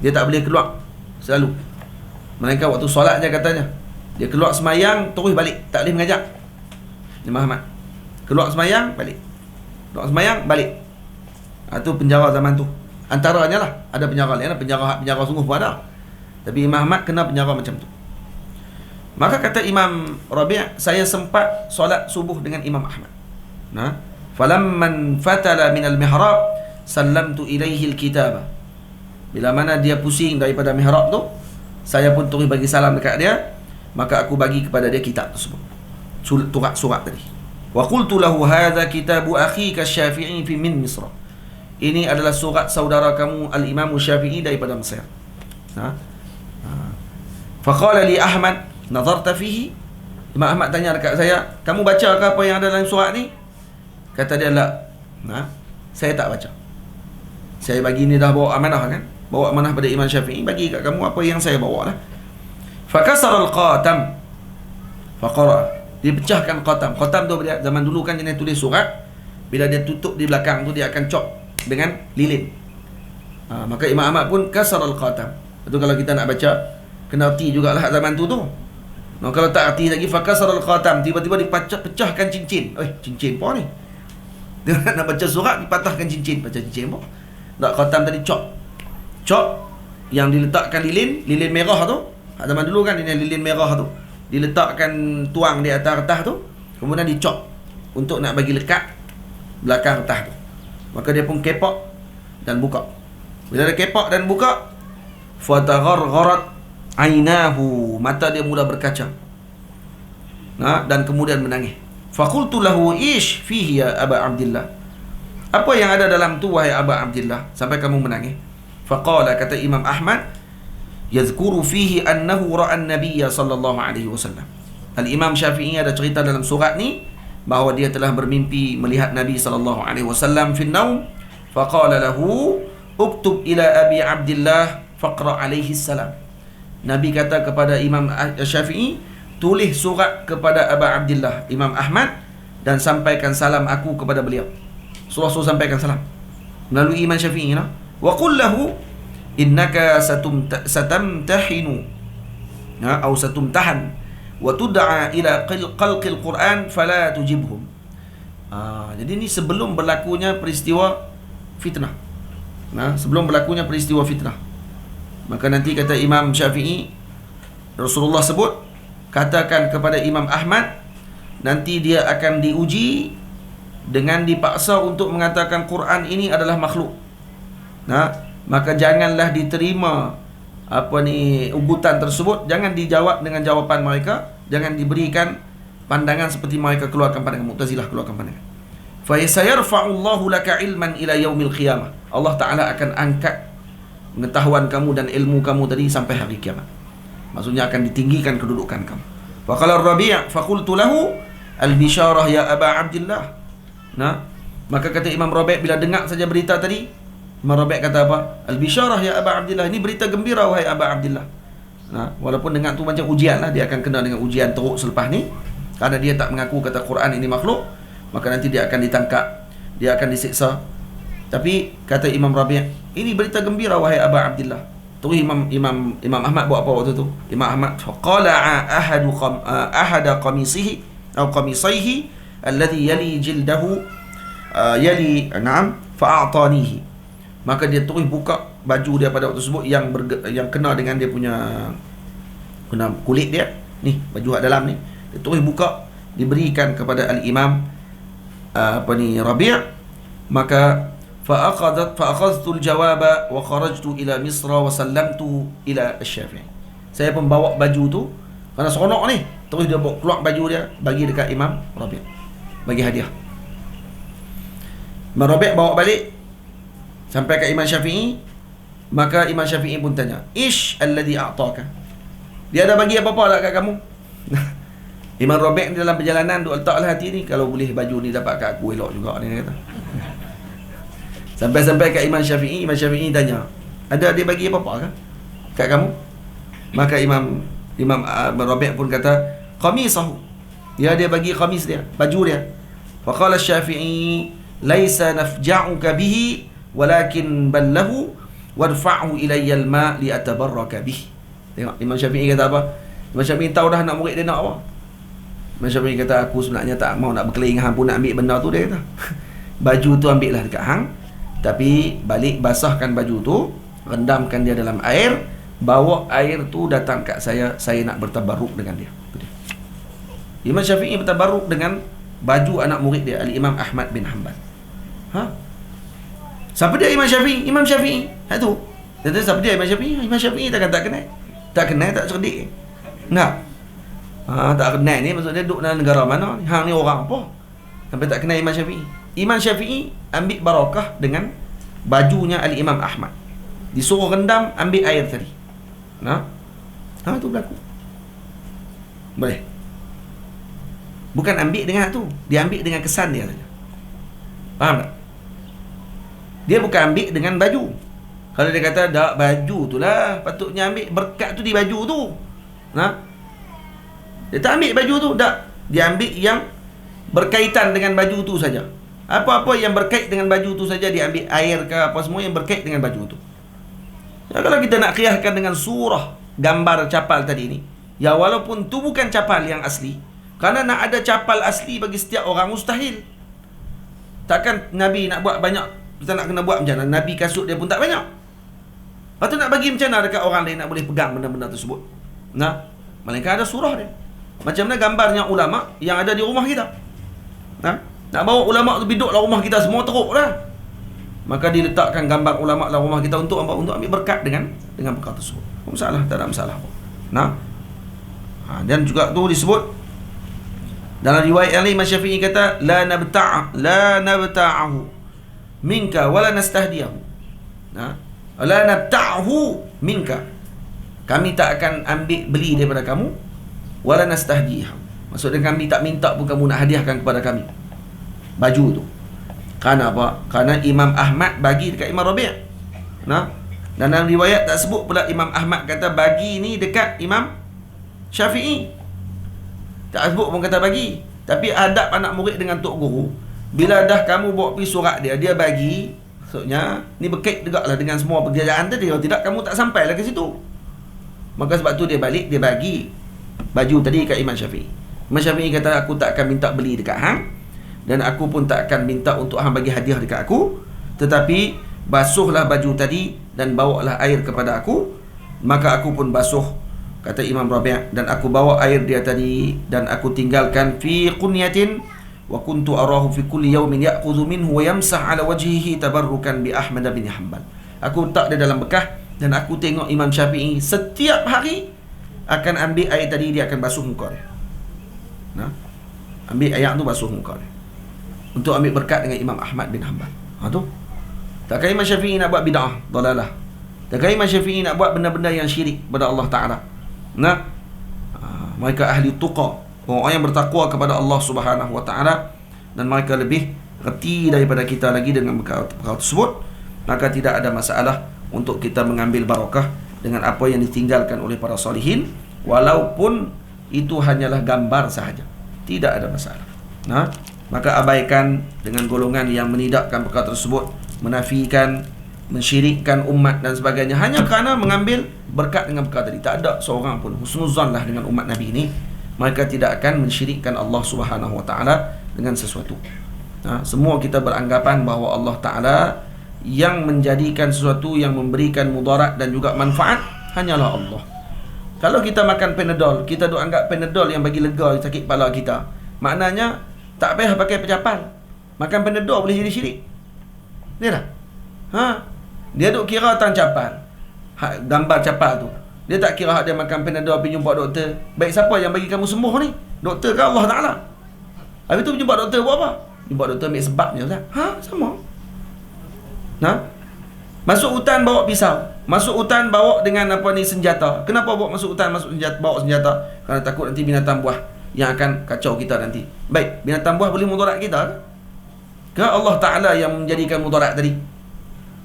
Dia tak boleh keluar selalu. Mereka waktu solat je katanya. Dia keluar semayang terus balik, tak boleh mengajar. Imam Ahmad keluar semayang balik. Keluar semayang balik. Itu penjara zaman tu. Antaranya lah, ada penjara lain, penjara sungguh pun ada. Tapi Imam Ahmad kena penjara macam tu. Maka kata Imam Rabi', saya sempat solat subuh dengan Imam Ahmad. Falamman fatala minal mihrab sallamtu ilaihi al-kitaba. Bila mana dia pusing daripada mihrab tu, saya pun terus bagi salam dekat dia. Maka aku bagi kepada dia kitab tersebut, surat tadi. Wa qultu lahu hadza kitabu akhika Syafi'i fi min Misr. Ini adalah surat saudara kamu Al-Imam Syafi'i daripada Mesir. Faqala li Ahmad, nazarta fihi? Imam Ahmad tanya dekat saya, kamu baca ke apa yang ada dalam surat ni? Kata dia, la. Saya tak baca. Saya bagi ni dah bawa amanah kan? Bawa amanah pada Imam Syafi'i, bagi kat kamu apa yang saya bawa lah. Fakasara al-qatam faqara. Dia pecahkan qatam. Qatam tu zaman dulu kan jenis tulis surat, bila dia tutup di belakang tu dia akan cop dengan lilin. Maka Imam Ahmad pun kasara al-qatam. Itu kalau kita nak baca, kena erti jugalah zaman tu. Kalau tak erti lagi, fakasar al-khatam, tiba-tiba dipecahkan cincin. Cincin apa ni? Dia nak baca surat, dipatahkan cincin. Baca cincin apa? Tak, khatam tadi cop yang diletakkan lilin merah tu. Zaman dulu kan ini lilin merah tu, diletakkan tuang di atas kertas tu, kemudian dicop untuk nak bagi lekat belakang kertas tu. Maka dia pun kepak dan buka. Bila dia kepak dan buka, fataghargharat ainahu, mata dia mula berkaca. Dan kemudian menangis. Faqultu lahu ish fihi ya Aba Abdillah. Apa yang ada dalam tu wahai Aba Abdillah sampai kamu menangis? Faqala, kata Imam Ahmad, yadhkuru fihi annahu ra'a an-nabiy sallallahu alaihi wasallam. Al-Imam Syafi'i ada cerita dalam surat ni bahawa dia telah bermimpi melihat Nabi sallallahu alaihi wasallam fi naum. Faqala lahu uktub ila Abi Abdillah faqra alaihi salam. Nabi kata kepada Imam Syafi'i, tulis surat kepada Aba Abdillah Imam Ahmad dan sampaikan salam aku kepada beliau. Suruh sampaikan salam melalui Imam Syafi'i. Wa qul lahu innaka satamtahinu atau satumtahan wa tud'a ila qalqil Quran fala tujibhum. Jadi ni sebelum berlakunya peristiwa fitnah. Sebelum berlakunya peristiwa fitnah. Maka nanti kata Imam Syafi'i, Rasulullah sebut, katakan kepada Imam Ahmad, nanti dia akan diuji dengan dipaksa untuk mengatakan Quran ini adalah makhluk. Maka janganlah diterima ugutan tersebut, jangan dijawab dengan jawapan mereka, jangan diberikan pandangan seperti mereka keluarkan pandangan, Mu'tazilah keluarkan pandangan. Fa sayarfa'ullahu laka ilman ila yaumil qiyamah. Allah Ta'ala akan angkat pengetahuan kamu dan ilmu kamu tadi sampai hari kiamat. Maksudnya akan ditinggikan kedudukan kamu. Faqala Rabi' faqultu lahu al-bisyarah ya Aba Abdillah. Maka kata Imam Rabi' bila dengar saja berita tadi, Imam Rabi' kata apa? Al-bisyarah ya Aba Abdillah, ini berita gembira wahai Aba Abdillah. Walaupun dengar tu macam ujian lah, dia akan kena dengan ujian teruk selepas ni, kerana dia tak mengaku kata Quran ini makhluk, maka nanti dia akan ditangkap, dia akan disiksa. Tapi kata Imam Rabi', ini berita gembira wahai Aba Abdillah. Terus Imam Ahmad buat apa waktu tu? Imam Ahmad qala'a ahada qamisihi atau qamisaihi alladhi yali jildahu fa'atanihi. Maka dia terus buka baju dia pada waktu tersebut yang kena dengan dia punya kulit dia. Ni baju kat dalam ni. Dia terus buka, diberikan kepada al-Imam Rabi'. Maka fa'akhadhtu al-jawaba wa kharajtu ila Misra wa sallamtu ila Asy-Syafi'i. Saya pun bawa baju tu kerana seronok ni. Terus dia bawa keluar baju dia, bagi dekat Imam Rabi', bagi hadiah. Imam Rabi' bawa balik sampai ke Imam Syafi'i. Maka Imam Syafi'i pun tanya, ish alladhi a'taka, dia ada bagi apa-apa tak kat kamu? Imam Rabi' ni dalam perjalanan duk letaklah hati ni, kalau boleh baju ni dapat kat aku elok juga ni, kata. Sampai-sampai kat Imam Syafi'i, Imam Syafi'i tanya, ada dia bagi apa-apa ke kat kamu? Maka Imam Rabi' pun kata, qamisahu, dia bagi qamis dia, baju dia. Faqala Syafi'i, laisa nafja'uka bihi walakin ballahu warfa'hu ilayya al-ma' li atabarraka bihi. Tengok Imam Syafi'i kata apa? Imam Syafi'i tahu dah anak murid dia nak apa. Imam Syafi'i kata, aku sebenarnya tak mau nak berkelahi hang pun nak ambil benda tu, dia kata. Baju tu ambillah dekat hang, tapi balik basahkan baju tu, rendamkan dia dalam air, bawa air tu datang kat saya nak bertabarruk dengan dia. Imam Syafi'i bertabarruk dengan baju anak murid dia, Al-Imam Ahmad bin Hanbal. Siapa dia Imam Syafi'i? Imam Syafi'i. Tu. Dia siapa dia Imam Syafi'i? Imam Syafi'i tak kenal. Tak kenal, tak cerdik. Nah. Tak kenal ni maksudnya duduk dalam negara mana ni? Hang ni orang apa? Sampai tak kenal Imam Syafi'i. Imam Syafi'i ambil barakah dengan bajunya Al-Imam Ahmad. Disuruh rendam, ambil air tadi. Tu berlaku. Boleh. Bukan ambil dengan tu, dia ambil dengan kesan dia saja. Faham tak? Dia bukan ambil dengan baju. Kalau dia kata dak, baju tu lah patutnya ambil, berkat tu di baju tu. Dia tak ambil baju tu, dak. Dia ambil yang berkaitan dengan baju tu saja. Apa-apa yang berkait dengan baju tu saja dia ambil, air ke apa semua yang berkait dengan baju tu. Ya, kalau kita nak qiyaskan dengan surah gambar capal tadi ni, ya walaupun tu bukan capal yang asli, kerana nak ada capal asli bagi setiap orang mustahil. Takkan Nabi nak buat banyak, kita nak kena buat macam mana? Nabi kasut dia pun tak banyak. Lepas tu nak bagi macam mana dekat orang lain nak boleh pegang benda-benda tersebut? Melainkan ada surah dia. Macam mana gambarnya ulama yang ada di rumah kita. Nak bawa ulama tu duduk dalam rumah kita semua teruk lah. Maka diletakkan gambar ulama dalam rumah kita untuk apa? Untuk ambil berkat dengan perkara tersebut. Tak masalah, tak ada masalah. Dan juga tu disebut dalam riwayat yang lain, Imam Syafi'i kata, la nabta'ahu minka wala nastahdiyahu. La nabta'ahu minka, kami tak akan ambil beli daripada kamu, wala nastahdiyahu, maksudnya kami tak minta pun kamu nak hadiahkan kepada kami baju tu. Kerana apa? Kerana Imam Ahmad bagi dekat Imam Rabi'. Dan dalam riwayat tak sebut pula Imam Ahmad kata bagi ni dekat Imam Syafi'i. Tak sebut pun kata bagi. Tapi adab anak murid dengan tok guru, bila dah kamu bawa pergi surat dia bagi, maksudnya ni berkait juga lah dengan semua pekerjaan tadi. Kalau tidak, kamu tak sampai lah ke situ. Maka sebab tu dia balik, dia bagi baju tadi kat Imam Syafi'i. Imam Syafi'i kata, aku tak akan minta beli dekat hang, dan aku pun tak akan minta untuk hang bagi hadiah dekat aku, tetapi basuhlah baju tadi dan bawalah air kepada aku. Maka aku pun basuh, kata Imam Rabi', dan aku bawa air dia tadi, dan aku tinggalkan fi qunyatin wa kuntu arahu fi kulli yawmin ya'khudhu minhu wa yamsah ala wajhihi tabarrukan bi Ahmad bin Hanbal. Aku letak dia dalam bekah, dan aku tengok Imam Syafi'i setiap hari akan ambil air tadi, dia akan basuh muka dia. Ambil air tu basuh muka dia untuk ambil berkat dengan Imam Ahmad bin Hanbal. Tu. Takkan Imam Syafi'i nak buat bid'ah, dalalah. Takkan Imam Syafi'i nak buat benda-benda yang syirik kepada Allah Ta'ala. Mereka ahli tuqa, orang yang bertakwa kepada Allah Subhanahu Wa Ta'ala, dan mereka lebih reti daripada kita lagi dengan perkara tersebut, maka tidak ada masalah untuk kita mengambil barakah dengan apa yang ditinggalkan oleh para salihin, walaupun itu hanyalah gambar sahaja. Tidak ada masalah. Nah, maka abaikan dengan golongan yang menidakkan perkara tersebut, menafikan, mensyirikkan umat dan sebagainya hanya kerana mengambil berkat dengan perkara tadi. Tak ada seorang pun husnuzan lah dengan umat Nabi ini. Mereka tidak akan mensyirikkan Allah Subhanahu Wa Taala dengan sesuatu. Semua kita beranggapan bahawa Allah Ta'ala yang menjadikan sesuatu yang memberikan mudarat dan juga manfaat hanyalah Allah. Kalau kita makan Panadol, kita duk anggap Panadol yang bagi lega sakit kepala kita, maknanya tak payah pakai pecapan. Makan Panadol boleh jadi syirik. Dia dah. Dia duk kira tang capal, gambar capal tu. Dia tak kira dia makan Panadol pergi jumpa doktor. Baik siapa yang bagi kamu sembuh ni? Doktor ke Allah Ta'ala? Habis tu jumpa doktor buat apa? Jumpa doktor ambil sebabnya, Ustaz. Sama. Masuk hutan bawa pisau. Masuk hutan bawa dengan senjata. Kenapa bawa masuk hutan bawa senjata? Kerana takut nanti binatang buah yang akan kacau kita nanti. Baik, binatang buah boleh mudarat kita ke? Ke Allah Ta'ala yang menjadikan mudarat tadi?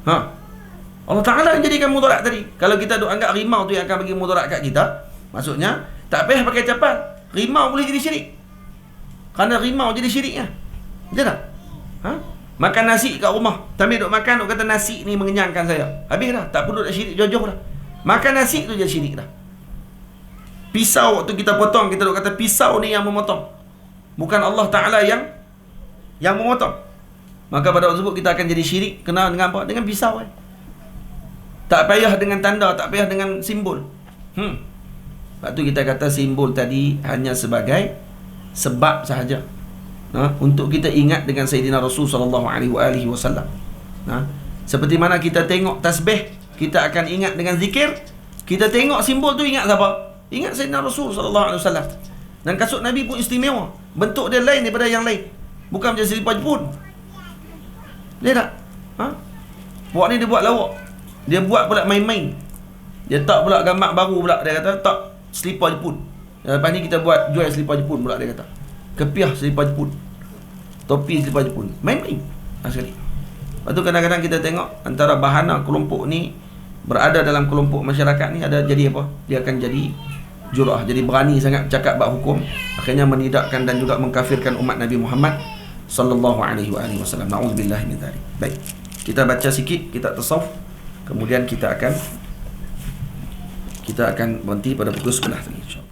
Allah Ta'ala yang jadikan mudarat tadi. Kalau kita duk anggap rimau tu yang akan bagi mudarat kat kita, maksudnya tak payah pakai capal. Rimau boleh jadi syirik. Kerana rimau jadi syiriknya. Betul tak? Makan nasi kat rumah, tapi duk makan, duk kata nasi ni mengenyangkan saya. Habis dah, tak perlu nak syirik jauh-jauh dah. Makan nasi tu jadi syirik dah. Pisau waktu kita potong, kita duk kata pisau ni yang memotong, bukan Allah Ta'ala yang memotong. Maka pada waktu tersebut kita akan jadi syirik. Kena dengan apa? Dengan pisau. Tak payah dengan tanda, tak payah dengan simbol. Sebab tu kita kata simbol tadi hanya sebagai sebab sahaja. Untuk kita ingat dengan Sayyidina Rasul SAW. Seperti mana kita tengok tasbih, kita akan ingat dengan zikir. Kita tengok simbol tu ingat siapa? Ingat Sayyidina Rasul SAW. Dan kasut Nabi pun istimewa. Bentuk dia lain daripada yang lain. Bukan macam selipar Jepun. Dia tak? Buat ni dia buat lawak. Dia buat pula main-main. Dia tak pula gambar baru pula. Dia kata tak selipar Jepun. Lepas ni kita buat jual selipar Jepun pula dia kata. Kepiah selipar Jepun, topi selipar Jepun. Main-main sekali. Lepas tu kadang-kadang kita tengok antara bahana kelompok ni berada dalam kelompok masyarakat ni, ada jadi apa? Dia akan jadi jurah, jadi berani sangat cakap bab hukum, akhirnya menidakkan dan juga mengkafirkan umat Nabi Muhammad sallallahu alaihi wasallam. Nauzubillah min dzalik. Baik. Kita baca sikit kitab tasawuf, kemudian kita akan berhenti pada pukul 11 tadi, insya-Allah.